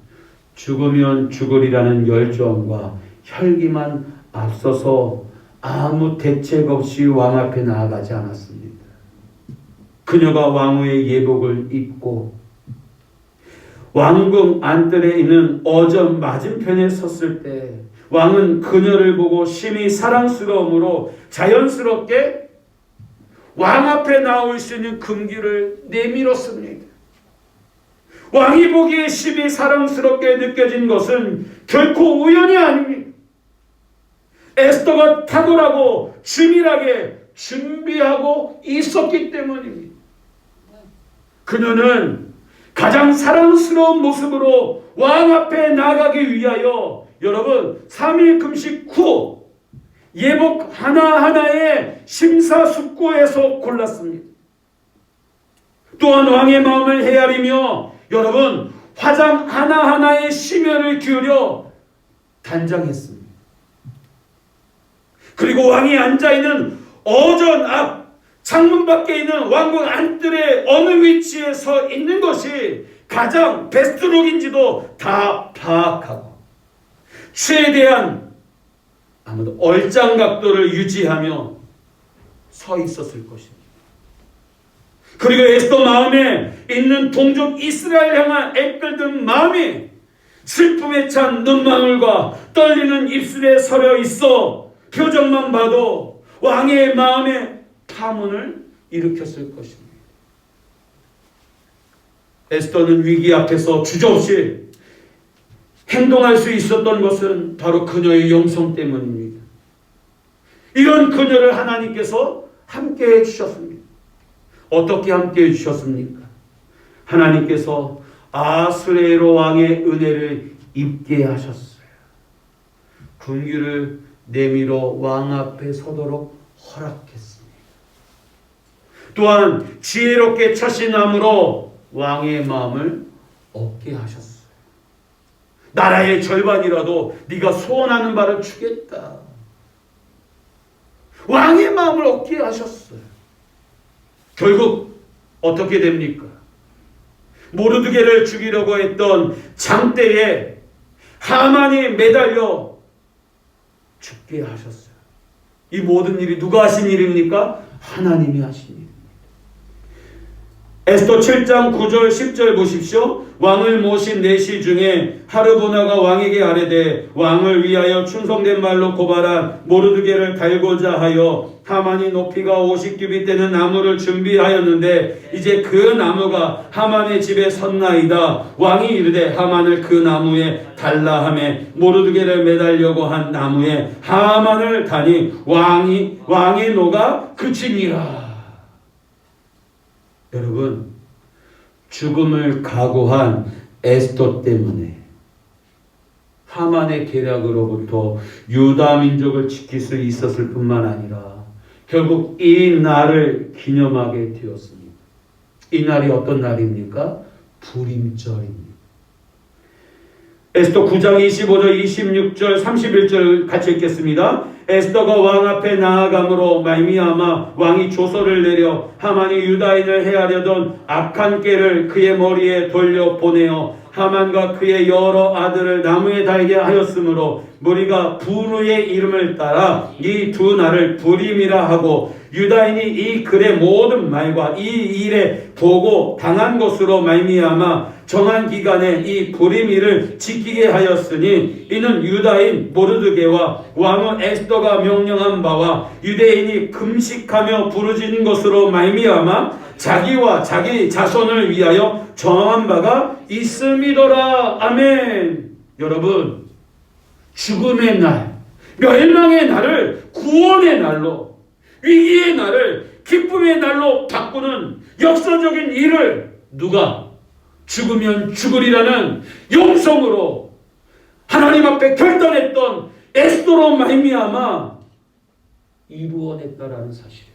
Speaker 1: 죽으면 죽으리라는 열정과 혈기만 앞서서 아무 대책 없이 왕 앞에 나아가지 않았습니다. 그녀가 왕후의 예복을 입고 왕궁 안뜰에 있는 어전 맞은편에 섰을 때 왕은 그녀를 보고 심히 사랑스러움으로 자연스럽게 왕 앞에 나올 수 있는 금기를 내밀었습니다. 왕이 보기에 심히 사랑스럽게 느껴진 것은 결코 우연이 아닙니다. 에스더가 탁월하고 치밀하게 준비하고 있었기 때문입니다. 그녀는 가장 사랑스러운 모습으로 왕 앞에 나가기 위하여 여러분 3일 금식 후 예복 하나하나의 심사숙고해서 골랐습니다. 또한 왕의 마음을 헤아리며 여러분 화장 하나하나에 심혈을 기울여 단장했습니다. 그리고 왕이 앉아있는 어전 앞 창문 밖에 있는 왕궁 안뜰의 어느 위치에 서 있는 것이 가장 베스트룩인지도 다 파악하고 최대한 아무도 얼짱 각도를 유지하며 서 있었을 것입니다. 그리고 에스더 마음에 있는 동족 이스라엘 향한 애끓던 마음이 슬픔에 찬 눈망울과 떨리는 입술에 서려 있어 표정만 봐도 왕의 마음에 파문을 일으켰을 것입니다. 에스더는 위기 앞에서 주저없이 행동할 수 있었던 것은 바로 그녀의 영성 때문입니다. 이런 그녀를 하나님께서 함께해 주셨습니다. 어떻게 함께해 주셨습니까? 하나님께서 아수에로 왕의 은혜를 입게 하셨어요. 금규를 내밀어 왕 앞에 서도록 허락했습니다. 또한 지혜롭게 처신함으로 왕의 마음을 얻게 하셨어요. 나라의 절반이라도 네가 소원하는 바를 주겠다. 왕의 마음을 얻게 하셨어요. 결국 어떻게 됩니까? 모르드게를 죽이려고 했던 장대에 하만이 매달려 죽게 하셨어요. 이 모든 일이 누가 하신 일입니까? 하나님이 하신 일입니다. 에스더 7장 9절 10절 보십시오. 왕을 모신 내시 중에 하르보나가 왕에게 아뢰되 왕을 위하여 충성된 말로 고발한 모르드게를 달고자 하여 하만이 높이가 50규빗 되는 나무를 준비하였는데 이제 그 나무가 하만의 집에 섰나이다. 왕이 이르되 하만을 그 나무에 달라 하매 모르드게를 매달려고 한 나무에 하만을 다니 왕의 노가 그치니라. 여러분, 죽음을 각오한 에스더 때문에 하만의 계략으로부터 유다 민족을 지킬 수 있었을 뿐만 아니라 결국 이 날을 기념하게 되었습니다. 이 날이 어떤 날입니까? 불임절입니다. 에스더 9장 25절, 26절, 31절 같이 읽겠습니다. 에스더가 왕 앞에 나아감으로 말미암아 왕이 조서를 내려 하만이 유다인을 해하려던 악한 꾀를 그의 머리에 돌려 보내어 하만과 그의 여러 아들을 나무에 달게 하였으므로 무리가 부르의 이름을 따라 이 두 날을 불임이라 하고 유다인이 이 글의 모든 말과 이 일에 보고 당한 것으로 말미암아 정한 기간에 이 불임일을 지키게 하였으니 이는 유다인 모르드게와 왕은 에스더가 명령한 바와 유대인이 금식하며 부르짖는 것으로 말미암아 자기와 자기 자손을 위하여 정한 바가 있음이더라. 아멘. 여러분, 죽음의 날, 멸망의 날을 구원의 날로, 위기의 날을 기쁨의 날로 바꾸는 역사적인 일을 누가 죽으면 죽으리라는 영성으로 하나님 앞에 결단했던 에스더로 말미암아 이루어냈다라는 사실입니다.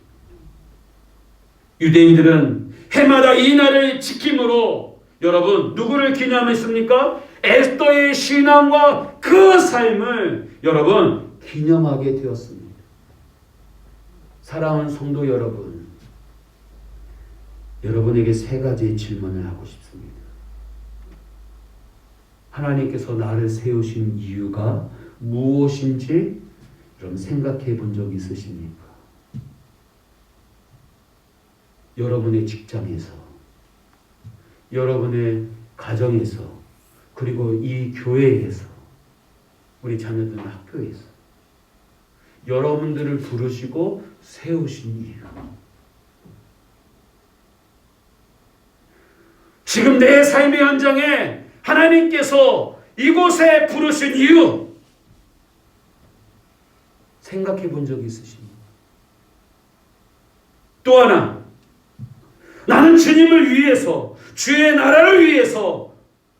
Speaker 1: 유대인들은 해마다 이 날을 지킴으로 여러분 누구를 기념했습니까? 에스더의 신앙과 그 삶을 여러분 기념하게 되었습니다. 사랑하는 성도 여러분, 여러분에게 세 가지 질문을 하고 싶습니다. 하나님께서 나를 세우신 이유가 무엇인지 여러분 생각해 본 적 있으십니까? 여러분의 직장에서, 여러분의 가정에서, 그리고 이 교회에서 우리 자녀들은 학교에서 여러분들을 부르시고 세우신 이유, 지금 내 삶의 현장에 하나님께서 이곳에 부르신 이유 생각해 본 적이 있으십니까? 또 하나, 나는 주님을 위해서, 주의 나라를 위해서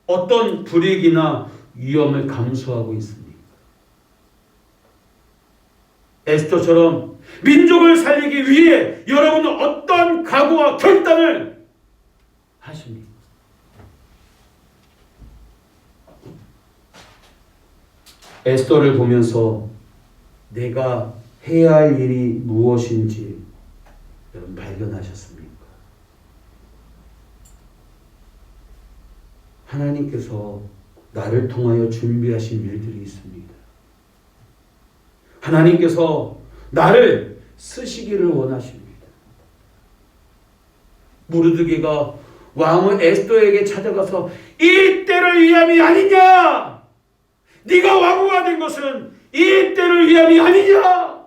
Speaker 1: 어떤 불이익이나 위험을 감수하고 있습니까? 에스더처럼 민족을 살리기 위해 여러분은 어떤 각오와 결단을 하십니까? 에스더를 보면서 내가 해야 할 일이 무엇인지 여러분 발견하셨습니까? 하나님께서 나를 통하여 준비하신 일들이 있습니다. 하나님께서 나를 쓰시기를 원하십니다. 모르드게가 왕후 에스더에게 찾아가서 이 때를 위함이 아니냐? 네가 왕후가 된 것은 이 때를 위함이 아니냐?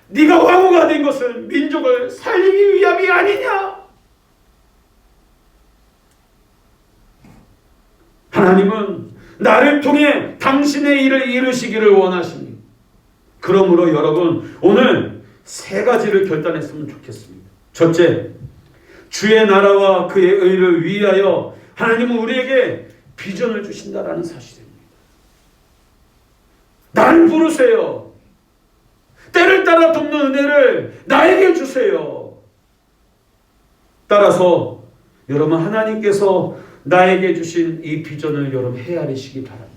Speaker 1: 네가 왕후가 된 것은 민족을 살리기 위함이 아니냐? 하나님은 나를 통해 당신의 일을 이루시기를 원하십니다. 그러므로 여러분 오늘 세 가지를 결단했으면 좋겠습니다. 첫째, 주의 나라와 그의 의를 위하여 하나님은 우리에게 비전을 주신다라는 사실입니다. 나를 부르세요. 때를 따라 돕는 은혜를 나에게 주세요. 따라서 여러분 하나님께서 나에게 주신 이 비전을 여러분 헤아리시기 바랍니다.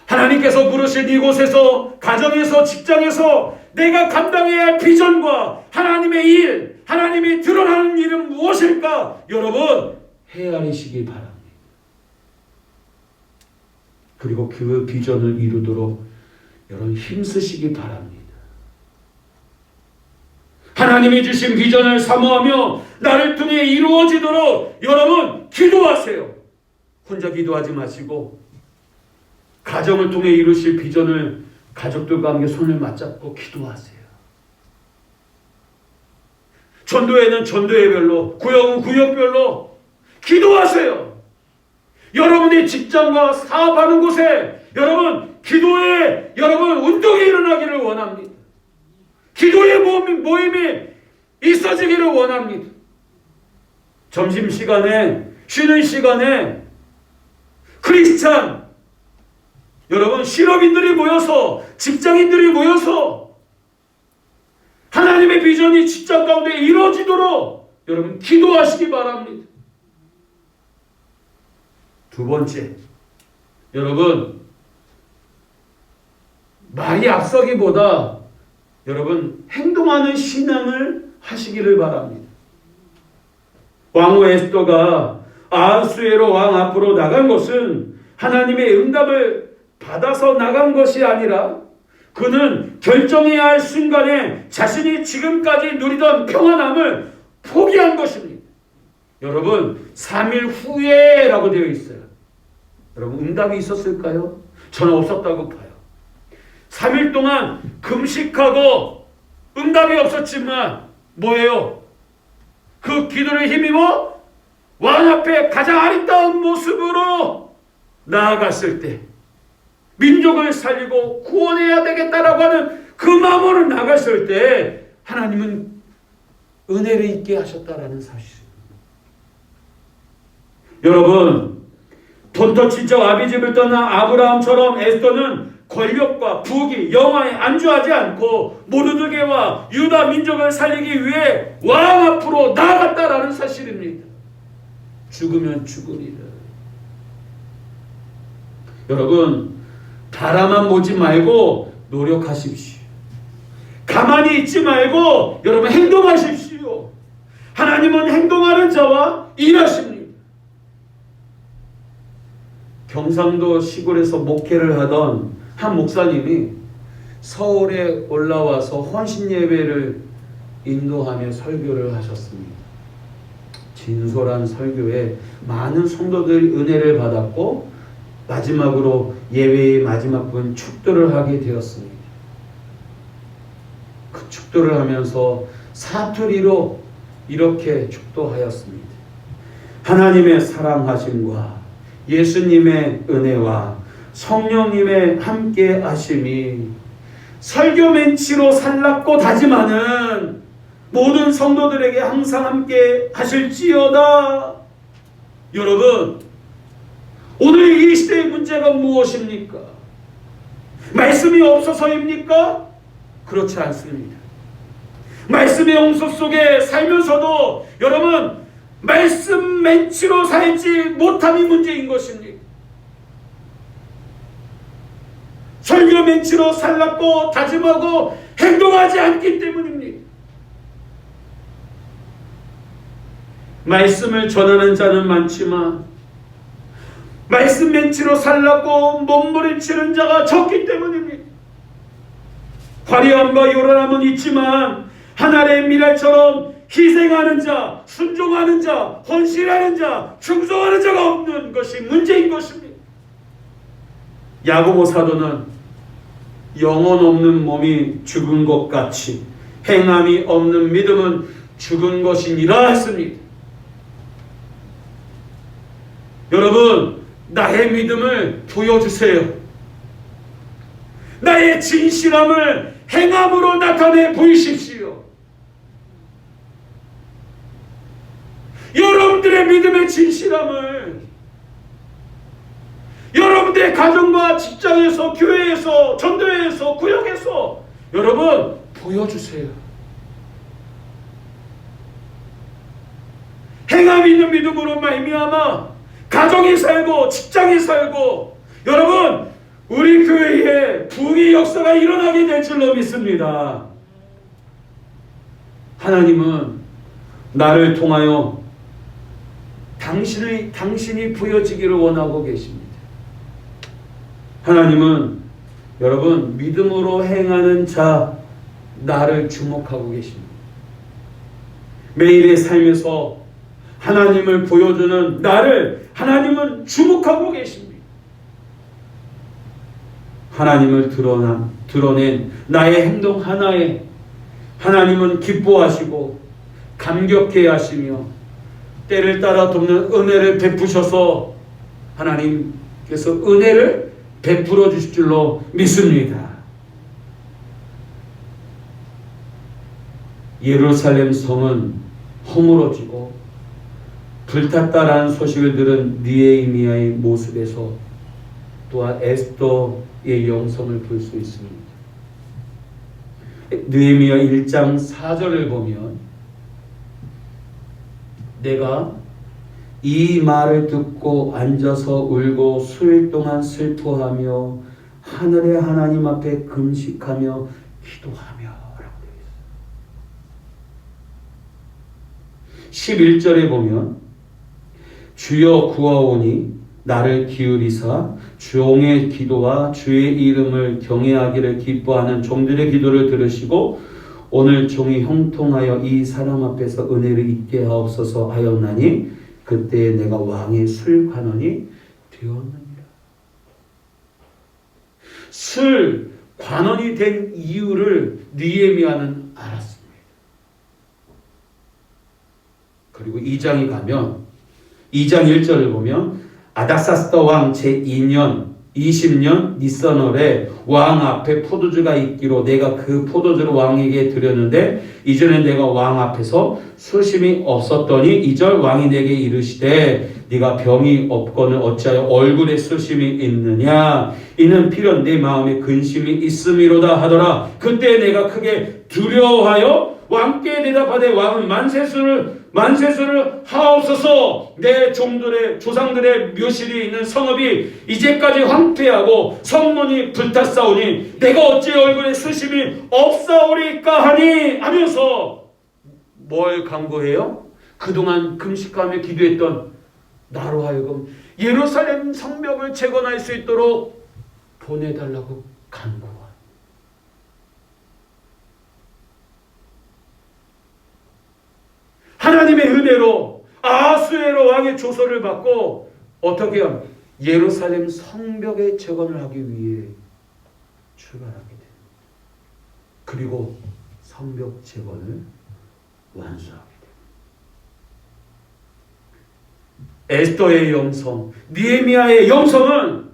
Speaker 1: 하나님께서 부르신 이곳에서, 가정에서, 직장에서 내가 감당해야 할 비전과 하나님의 일, 하나님이 드러나는 일은 무엇일까? 여러분 헤아리시기 바랍니다. 그리고 그 비전을 이루도록 여러분 힘쓰시기 바랍니다. 하나님이 주신 비전을 사모하며 나를 통해 이루어지도록 여러분 기도하세요. 혼자 기도하지 마시고 가정을 통해 이루실 비전을 가족들과 함께 손을 맞잡고 기도하세요. 전도회는 전도회별로, 구역은 구역별로 기도하세요. 여러분의 직장과 사업하는 곳에 여러분 기도에 여러분 운동이 일어나기를 원합니다. 기도의 모임이 있어지기를 원합니다. 점심시간에, 쉬는 시간에 크리스찬 여러분 실업인들이 모여서, 직장인들이 모여서 하나님의 비전이 직장 가운데 이루어지도록 여러분 기도하시기 바랍니다. 두 번째, 여러분 말이 앞서기보다 여러분 행동하는 신앙을 하시기를 바랍니다. 왕후 에스더가 아하수에로 왕 앞으로 나간 것은 하나님의 응답을 받아서 나간 것이 아니라 그는 결정해야 할 순간에 자신이 지금까지 누리던 평안함을 포기한 것입니다. 여러분 3일 후에 라고 되어 있어요. 여러분 응답이 있었을까요? 저는 없었다고 봐요. 3일 동안 금식하고 응답이 없었지만 뭐예요? 그 기도를 힘입어 왕 앞에 가장 아름다운 모습으로 나아갔을 때 민족을 살리고 구원해야 되겠다라고 하는 그 마음으로 나갔을 때 하나님은 은혜를 있게 하셨다라는 사실입니다. 여러분 본토 친척 아비집을 떠난 아브라함처럼 에스더는 권력과 부귀, 영화에 안주하지 않고 모르드게와 유다 민족을 살리기 위해 왕 앞으로 나아갔다라는 사실입니다. 죽으면 죽으리라. 여러분 바라만 보지 말고 노력하십시오. 가만히 있지 말고 여러분 행동하십시오. 하나님은 행동하는 자와 일하십니다. 경상도 시골에서 목회를 하던 한 목사님이 서울에 올라와서 헌신 예배를 인도하며 설교를 하셨습니다. 진솔한 설교에 많은 성도들이 은혜를 받았고 마지막으로 예배의 마지막 분 축도를 하게 되었습니다. 그 축도를 하면서 사투리로 이렇게 축도하였습니다. 하나님의 사랑하심과 예수님의 은혜와 성령님의 함께 하심이 설교 멘치로 살랐고 다짐하는 모든 성도들에게 항상 함께 하실지어다. 여러분, 오늘 이 시대의 문제가 무엇입니까? 말씀이 없어서입니까? 그렇지 않습니다. 말씀의 홍수 속에 살면서도 여러분, 말씀 멘치로 살지 못함이 문제인 것입니다. 설교 멘치로 살랐고 다짐하고 행동하지 않기 때문입니다. 말씀을 전하는 자는 많지만 말씀 멘치로 살랐고 몸부림치는 자가 적기 때문입니다. 화려함과 요란함은 있지만 하늘의 미랄처럼 희생하는 자, 순종하는 자, 헌신하는 자, 충성하는 자가 없는 것이 문제인 것입니다. 야고보 사도는 영혼 없는 몸이 죽은 것 같이 행함이 없는 믿음은 죽은 것이니라 했습니다. 여러분, 나의 믿음을 보여주세요. 나의 진실함을 행함으로 나타내 보이십시오. 여러분들의 믿음의 진실함을 여러분들의 가정과 직장에서, 교회에서, 전도회에서, 구역에서 여러분 보여주세요. 행함 있는 믿음으로 말미암아 가정이 살고 직장이 살고 여러분 우리 교회에 부흥의 역사가 일어나게 될 줄로 믿습니다. 하나님은 나를 통하여 당신이 보여지기를 원하고 계십니다. 하나님은 여러분 믿음으로 행하는 자 나를 주목하고 계십니다. 매일의 삶에서 하나님을 보여주는 나를 하나님은 주목하고 계십니다. 하나님을 드러낸 나의 행동 하나에 하나님은 기뻐하시고 감격해 하시며 때를 따라 돕는 은혜를 베푸셔서 하나님께서 은혜를 베풀어 주실 줄로 믿습니다. 예루살렘 성은 허물어지고 불탔다라는 소식을 들은 느헤미야의 모습에서 또한 에스더의 영성을 볼 수 있습니다. 느헤미야 1장 4절을 보면 내가 이 말을 듣고 앉아서 울고 수일 동안 슬퍼하며 하늘의 하나님 앞에 금식하며 기도하며 라고 되어 있어요. 11절에 보면 주여 구하오니 나를 기울이사 종의 기도와 주의 이름을 경외하기를 기뻐하는 종들의 기도를 들으시고 오늘 종이 형통하여 이 사람 앞에서 은혜를 잊게 하옵소서 하였나니 그때 내가 왕의 술관원이 되었느니라. 술관원이 된 이유를 느헤미야는 알았습니다. 그리고 2장에 가면 2장 1절을 보면 아닥사스다 왕 제2년 20년 니산월에 왕 앞에 포도주가 있기로 내가 그 포도주를 왕에게 드렸는데 이전에 내가 왕 앞에서 수심이 없었더니 2절 왕이 내게 이르시되 네가 병이 없거늘 어찌하여 얼굴에 수심이 있느냐 이는 필연 내 마음에 근심이 있음이로다 하더라. 그때 내가 크게 두려워하여 왕께 대답하되 왕은 만세수를 하옵소서. 내 종들의 조상들의 묘실이 있는 성읍이 이제까지 황폐하고 성문이 불탔사오니 내가 어찌 얼굴에 수심이 없사오리까 하니 하면서 뭘 간구해요? 그동안 금식하며 기도했던 나로 하여금 예루살렘 성벽을 재건할 수 있도록 보내달라고 간구한. 하나님의 은혜로 아하수에로 왕의 조서를 받고 어떻게 합니까? 예루살렘 성벽의 재건을 하기 위해 출발하게 됩니다. 그리고 성벽 재건을 완수하게 됩니다. 에스더의 영성, 느헤미야의 영성은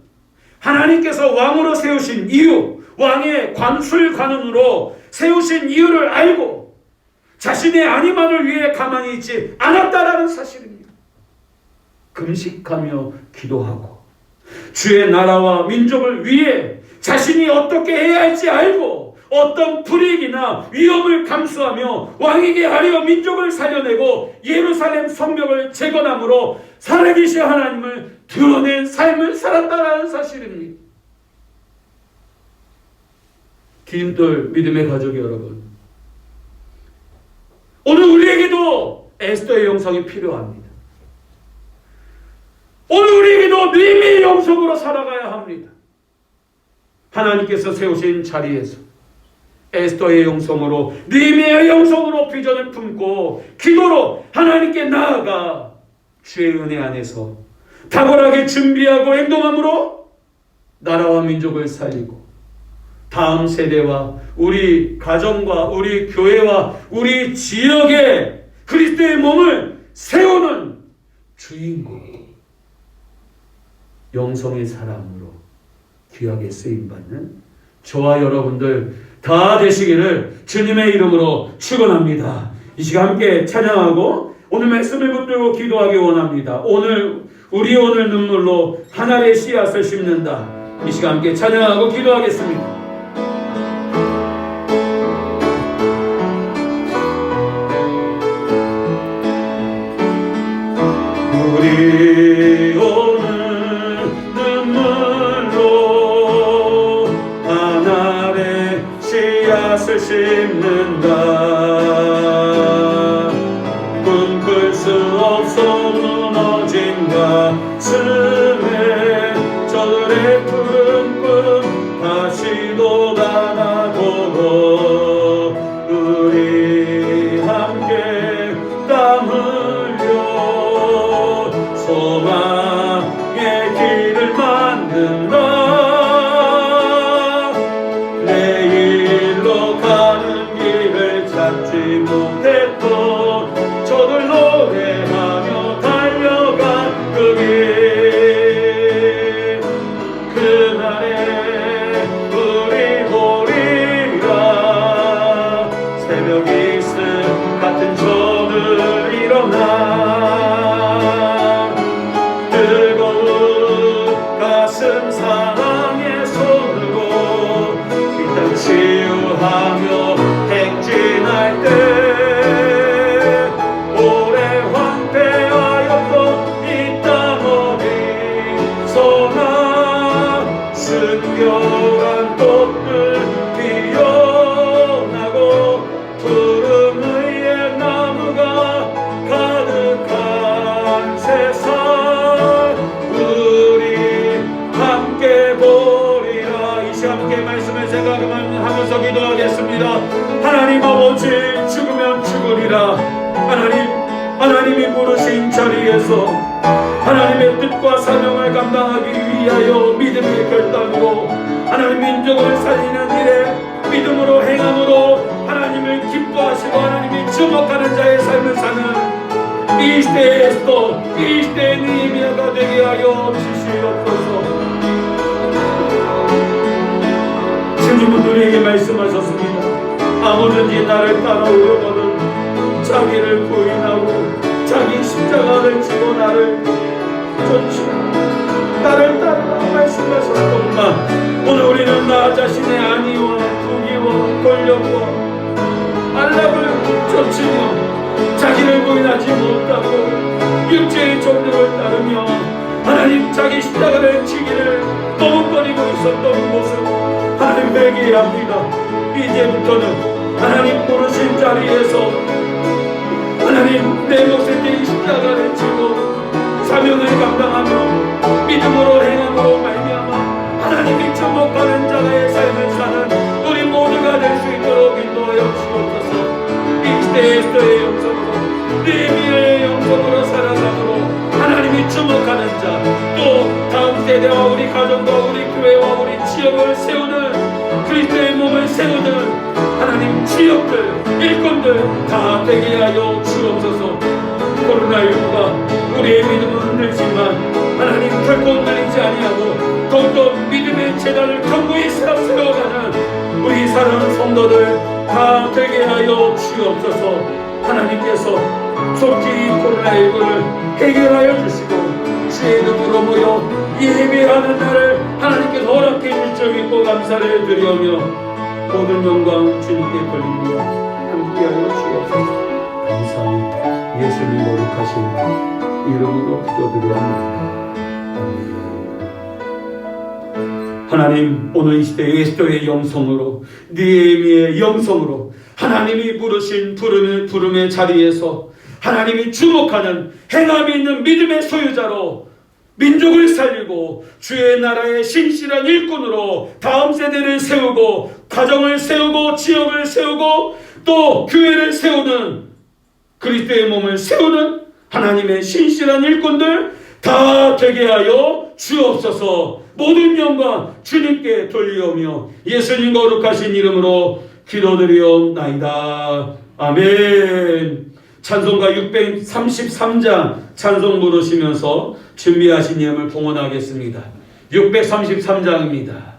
Speaker 1: 하나님께서 왕으로 세우신 이유, 왕의 관술 관원으로 세우신 이유를 알고 자신의 안위만을 위해 가만히 있지 않았다라는 사실입니다. 금식하며 기도하고 주의 나라와 민족을 위해 자신이 어떻게 해야 할지 알고 어떤 불이익이나 위험을 감수하며 왕에게 하려 민족을 살려내고 예루살렘 성벽을 재건함으로 살아계신 하나님을 드러낸 삶을 살았다라는 사실입니다. 기인돌 믿음의 가족 여러분, 오늘 우리에게도 에스더의 영성이 필요합니다. 오늘 우리에게도 느헤미야의 영성으로 살아가야 합니다. 하나님께서 세우신 자리에서 에스더의 영성으로, 느헤미야의 영성으로 비전을 품고 기도로 하나님께 나아가 주의 은혜 안에서 탁월하게 준비하고 행동함으로 나라와 민족을 살리고 다음 세대와 우리 가정과 우리 교회와 우리 지역에 그리스도의 몸을 세우는 주인공, 영성의 사람으로 귀하게 쓰임받는 저와 여러분들 다 되시기를 주님의 이름으로 축원합니다. 이 시간 함께 찬양하고 오늘 말씀을 붙들고 기도하기 원합니다. 우리 오늘 눈물로 하나의 씨앗을 심는다. 이 시간 함께 찬양하고 기도하겠습니다. 우리 오늘 눈물로 하나의 씨앗을 심는다. 꿈꿀 수 없어 무너진 가슴에 저들의 푸른 꿈 다시 돋아나도록 우리 함께 땀 흘려 소망의 길을 만든다. 내일로 가는 길을 찾지 못했던 저들 노래하며 달려간 그 길, 그날에 우리 보리라. 새벽 이슬 같은 저들 일어나 뜨거운 가슴 사랑의 손으로 이 땅 치유하며 행진할 때 오래 황폐하였던 이 땅 어디 소나 순결한 꽃들 피어나고 푸른 의의 나무가 가득한 세상 우리 함께 보리라. 이 시간 함께 말씀을 생각하면서 기도하겠습니다. 하나님 아버지, 죽으면 죽으리라. 하나님이 부르신 자리에서 하나님의 뜻과 사명을 감당하기 위하여 믿음의 결단으로 하나님 민족을 살리는 일에 믿음으로 행함으로 하나님을 기뻐하시고 하나님이 주목하는 자의 삶을 사는 이 시대의 에스더, 이 시대의 느헤미야가 되게 하여 주시옵소서. 주님은 우리에게 말씀하셨습니다. 아무든지 나를 따라오려거든 자기를 부인하고 자기 십자가를 지고 나를 쫓으라. 나를 따르라 말씀하셨건만 오늘 우리는 나 자신의 안위와 부귀와 권력과 안락을 쫓으며 자기를 부인하지 못하고 육체의 종류를 따르며 하나님 자기 십자가를 지기를 머뭇거리고 있었던 모습 하나님 회개합니다. 이제부터는 하나님 부르신 자리에서 하나님 내 몫의 이 십자가를 지고 사명을 감당하며 믿음으로 행함으로 말미암아 하나님이 주목하는 자의 삶을 사는 우리 모두가 될 수 있도록 인도하여 주옵소서. 이 시대의 에스더의 영성으로 느헤미야의 영성으로 살아감으로 하나님이 주목하는 자, 또 다음 세대와 우리 가정과 우리 교회와 우리 지역을 세우는 그리스도의 몸을 세우는 하나님 지역들, 일꾼들 다 되게 하여 주옵소서. 코로나19가 우리의 믿음은 흔들지만 하나님 결코 흔들리지 아니하고 더욱더 믿음의 재단을 견고히 세워가는 우리 사랑하는 성도들 다 되게 하여 주옵소서. 하나님께서 속히 코로나19를 해결하여 주시고 주의 이름으로 모여 예배하는 날을 하나님께서 허락해 주실 줄 믿고 감사를 드리오며 모든 영광 주님께 돌립니다. 함께하여 주옵소서. 감사합니다. 예수님 거룩하신 이름으로 기도드립니다. 하나님, 오늘 이 시대 에스더의 영성으로, 느헤미야의 영성으로 하나님이 부르신 부름의 자리에서 하나님이 주목하는 행함이 있는 믿음의 소유자로 민족을 살리고 주의 나라의 신실한 일꾼으로 다음 세대를 세우고 가정을 세우고 지역을 세우고 또 교회를 세우는 그리스도의 몸을 세우는 하나님의 신실한 일꾼들 다 되게 하여 주옵소서. 모든 영광 주님께 돌리오며 예수님 거룩하신 이름으로 기도드리옵나이다. 아멘. 찬송가 633장 찬송 부르시면서 준비하신 예물 봉헌하겠습니다. 633장입니다.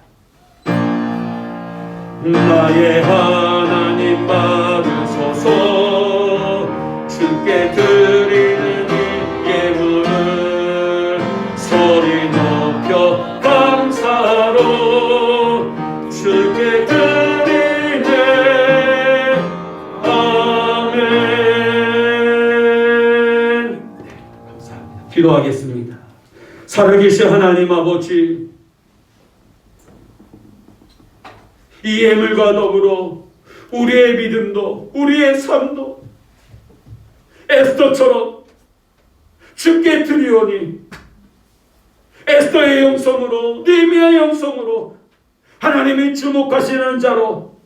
Speaker 1: 나의 하나님 받으소서. 주께 드리는 이 예물을 소리 높여 감사로 주께 드리네. 아멘. 감사합니다. 기도하겠습니다. 살아계신 하나님 아버지, 이 예물과 더불어 우리의 믿음도 우리의 삶도 에스더처럼 주께 드리오니 에스더의 영성으로 느헤미야의 영성으로 하나님이 주목하시는 자로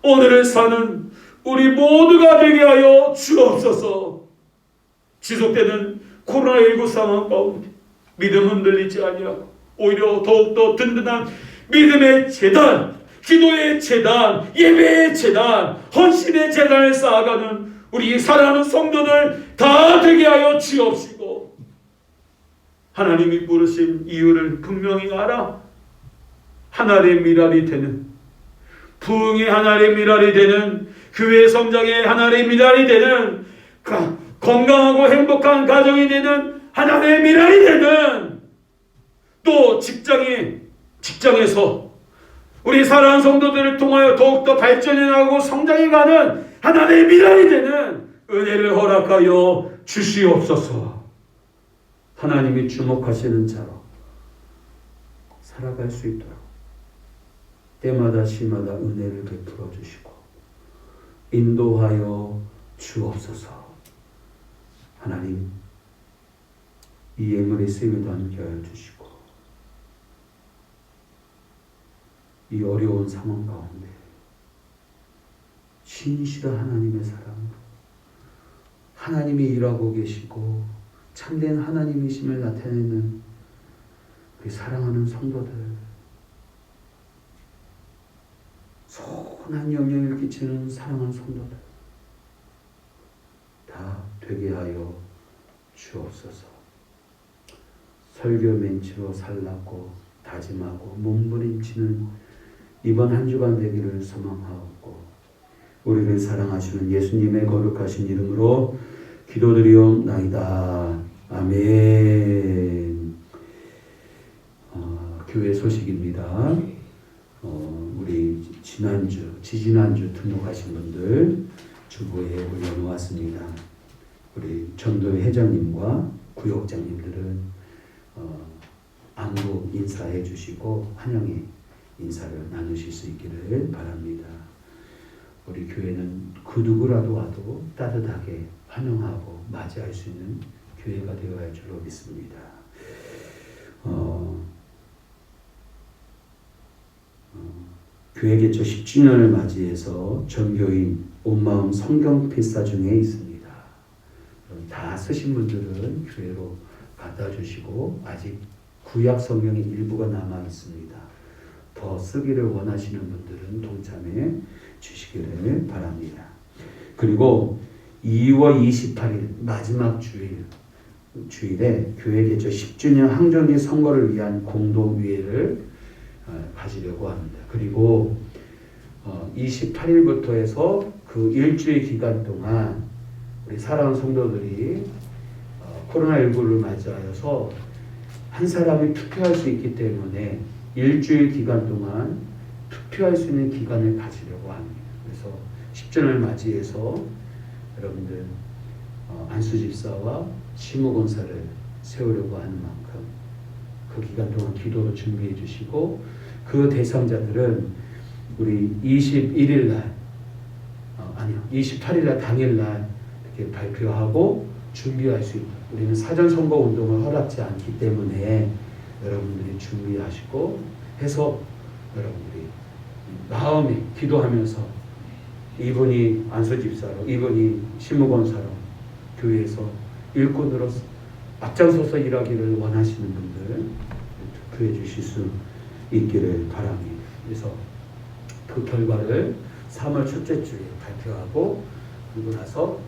Speaker 1: 오늘을 사는 우리 모두가 되게 하여 주옵소서. 지속되는 코로나19 상황 가운데 믿음 흔들리지 아니하고 오히려 더욱더 든든한 믿음의 재단, 기도의 재단, 예배의 재단, 헌신의 재단을 쌓아가는 우리 사랑하는 성도들 다 되게 하여 주옵시고 하나님이 부르신 이유를 분명히 알아 하나님의 미랄이 되는, 부흥의 하나님의 미랄이 되는, 교회 성장의 하나님의 미랄이 되는, 건강하고 행복한 가정이 되는 하나님의 미랄이 되는, 또 직장에서 우리 사랑하는 성도들을 통하여 더욱더 발전해 나가고 성장해 가는 하나님의 미랄이 되는 은혜를 허락하여 주시옵소서. 하나님이 주목하시는 자로 살아갈 수 있도록 때마다 시마다 은혜를 베풀어 주시고 인도하여 주옵소서. 하나님, 이 예물의 쓰임에도 함께하여 주시고 이 어려운 상황 가운데 신실한 하나님의 사랑으로 하나님이 일하고 계시고 참된 하나님이심을 나타내는 우리 사랑하는 성도들, 선한 영향을 끼치는 사랑하는 성도들 다 되게 하여 주옵소서. 설교 멘치로 살라고 다짐하고 몸부림치는 이번 한 주간 되기를 소망하옵고 우리를 사랑하시는 예수님의 거룩하신 이름으로 기도드리옵나이다. 아멘. 교회 소식입니다. 우리 지지난주 등록하신 분들 주보에 올려놓았습니다. 우리 전도회 회장님과 구역장님들은 안부 인사해 주시고 환영의 인사를 나누실 수 있기를 바랍니다. 우리 교회는 그 누구라도 와도 따뜻하게 환영하고 맞이할 수 있는 교회가 되어야 할 줄로 믿습니다. 교회 개최 10주년을 맞이해서 전교인 온마음 성경 필사 중에 있습니다. 다 쓰신 분들은 교회로 갖다 주시고 아직 구약 성경의 일부가 남아 있습니다. 더 쓰기를 원하시는 분들은 동참해 주시기를 바랍니다. 그리고 2월 28일 마지막 주일에 교회 개최 10주년 항전기 선거를 위한 공동위회를 가지려고 합니다. 그리고 28일부터 해서 그 일주일 기간 동안 우리 사랑하는 성도들이 코로나19를 맞이하여서 한 사람이 투표할 수 있기 때문에 일주일 기간 동안 투표할 수 있는 기간을 가지려고 합니다. 그래서 10주년을 맞이해서 여러분들 안수 집사와 시무 권사를 세우려고 하는 만큼 그 기간 동안 기도로 준비해 주시고, 그 대상자들은 우리 28일 날 당일날 이렇게 발표하고 준비할 수 있도록, 우리는 사전 선거 운동을 허락지 않기 때문에 여러분들이 준비하시고 해서 여러분들이 마음에 기도하면서 이분이 안수 집사로, 이분이 시무권사로 교회에서 일꾼으로 앞장서서 일하기를 원하시는 분들 투표해 주실 수 있기를 바랍니다. 그래서 그 결과를 3월 첫째 주에 발표하고, 그리고 나서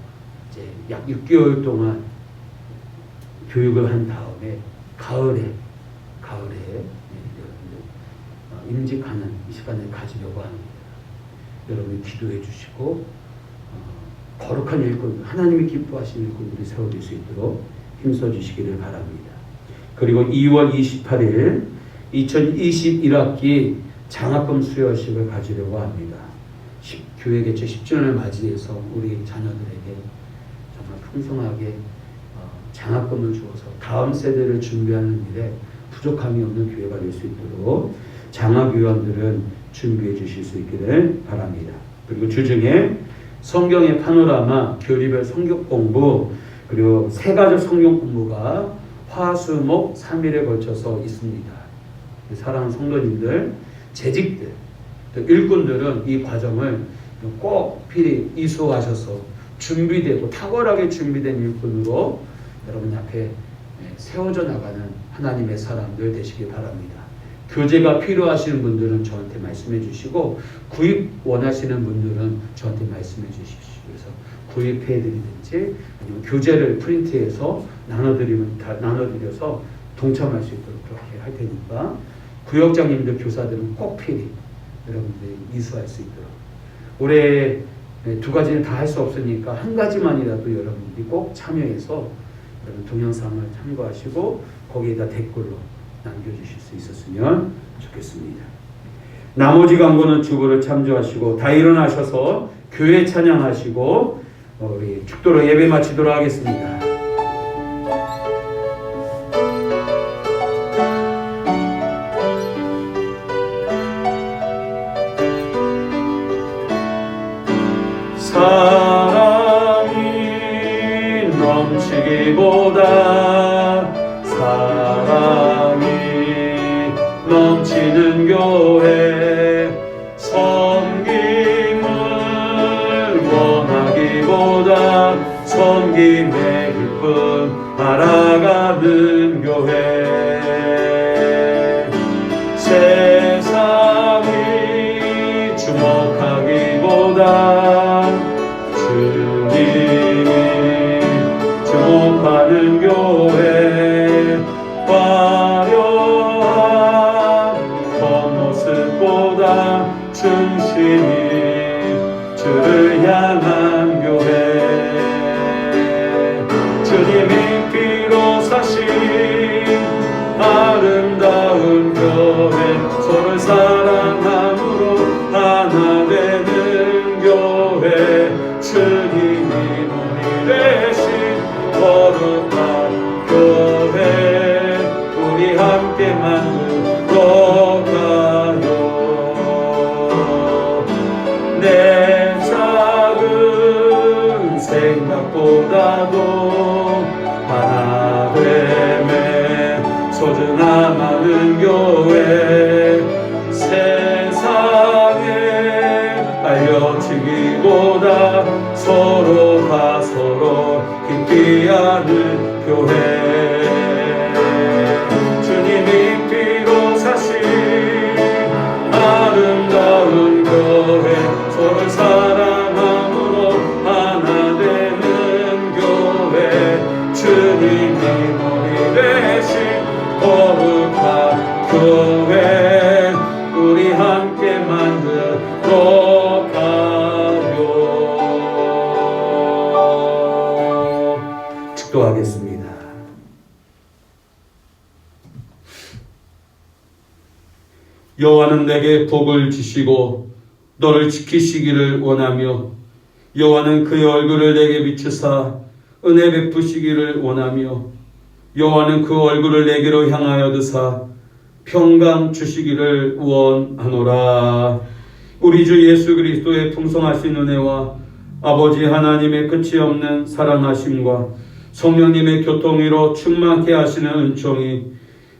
Speaker 1: 이제 약 6개월 동안 교육을 한 다음에 가을에 임직하는 이 시간을 가지려고 합니다. 여러분이 기도해 주시고 거룩한 일꾼, 하나님이 기뻐하시는 일꾼들이 세워질 수 있도록 힘써 주시기를 바랍니다. 그리고 2월 28일 2021학기 장학금 수여식을 가지려고 합니다. 교회 개최 10주년을 맞이해서 우리 자녀들에게 정말 풍성하게 장학금을 주어서 다음 세대를 준비하는 일에 부족함이 없는 교회가 될 수 있도록 장학위원들은 준비해 주실 수 있기를 바랍니다. 그리고 주중에 성경의 파노라마, 교리별 성경 공부, 그리고 세가족 성경 공부가 화수목 3일에 걸쳐서 있습니다. 사랑하는 성도님들, 재직들, 또 일꾼들은 이 과정을 꼭 필히 이수하셔서 준비되고 탁월하게 준비된 일꾼으로 여러분 앞에 세워져 나가는 하나님의 사람들 되시기 바랍니다. 교제가 필요하시는 분들은 저한테 말씀해 주시고, 구입 원하시는 분들은 저한테 말씀해 주십시오. 그래서 구입해 드리든지 아니면 교재를 프린트해서 나눠드려서 동참할 수 있도록 그렇게 할 테니까, 구역장님들, 교사들은 꼭 필히 여러분들이 이수할 수 있도록, 올해 두 가지는 다 할 수 없으니까 한 가지만이라도 여러분들이 꼭 참여해서 여러분 동영상을 참고하시고 거기에다 댓글로 남겨주실 수 있었으면 좋겠습니다. 나머지 광고는 주보를 참조하시고 다 일어나셔서 교회 찬양하시고 우리 축도로 예배 마치도록 하겠습니다. 사랑이 넘치기보다 사랑이 넘치는 교회, 섬김을 원하기보다 섬김의 기쁨 알아가는 교회, 세상이 주목하기보다 주님이 주목하는 교회, 화려한 겉모습보다 충실히 주를 향한 교회, 주님이 피로 사신 아름다운 교회, 서로 사랑함으로 하나 되는 교회, 주님이 우리 되신 거룩한 교회, 우리 함께 만들어가요. 내 작은 생각보다도 하나 됨에 소중함 많은 교회, 세상에 알려지기보다 서로가 서로 깊이 아는 교회, 주님이 기도하겠습니다. 여호와는 내게 복을 주시고 너를 지키시기를 원하며 여호와는 그의 얼굴을 내게 비추사 은혜 베푸시기를 원하며 여호와는 그 얼굴을 내게로 향하여 드사 평강 주시기를 원하노라. 우리 주 예수 그리스도의 풍성하신 은혜와 아버지 하나님의 끝이 없는 사랑하심과 성령님의 교통으로 충만케 하시는 은총이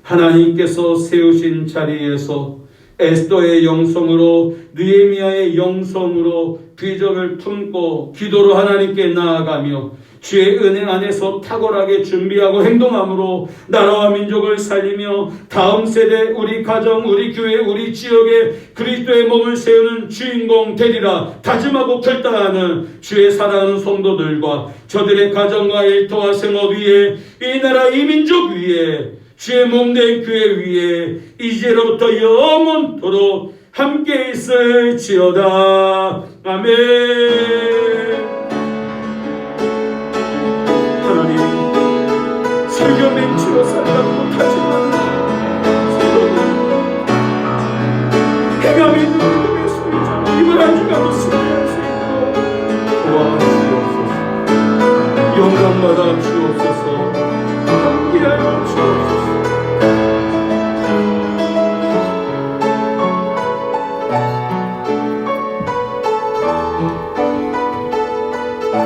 Speaker 1: 하나님께서 세우신 자리에서 에스더의 영성으로 느헤미야의 영성으로 비전을 품고 기도로 하나님께 나아가며 주의 은혜 안에서 탁월하게 준비하고 행동함으로 나라와 민족을 살리며 다음 세대 우리 가정 우리 교회 우리 지역에 그리스도의 몸을 세우는 주인공 되리라 다짐하고 결단하는 주의 사랑하는 성도들과 저들의 가정과 일터와 생업 위에 이 나라 이 민족 위에 주의 몸된 교회 위에 이제로부터 영원토록 함께 있을지어다. 아멘. 하나님, 설교 맹치로 살다 못하지만 성도들 해가 믿는 믿음의 소리자 이번 한 주간도 승리할 수 있도록 도와주옵소서. 영광 받아 주옵소서.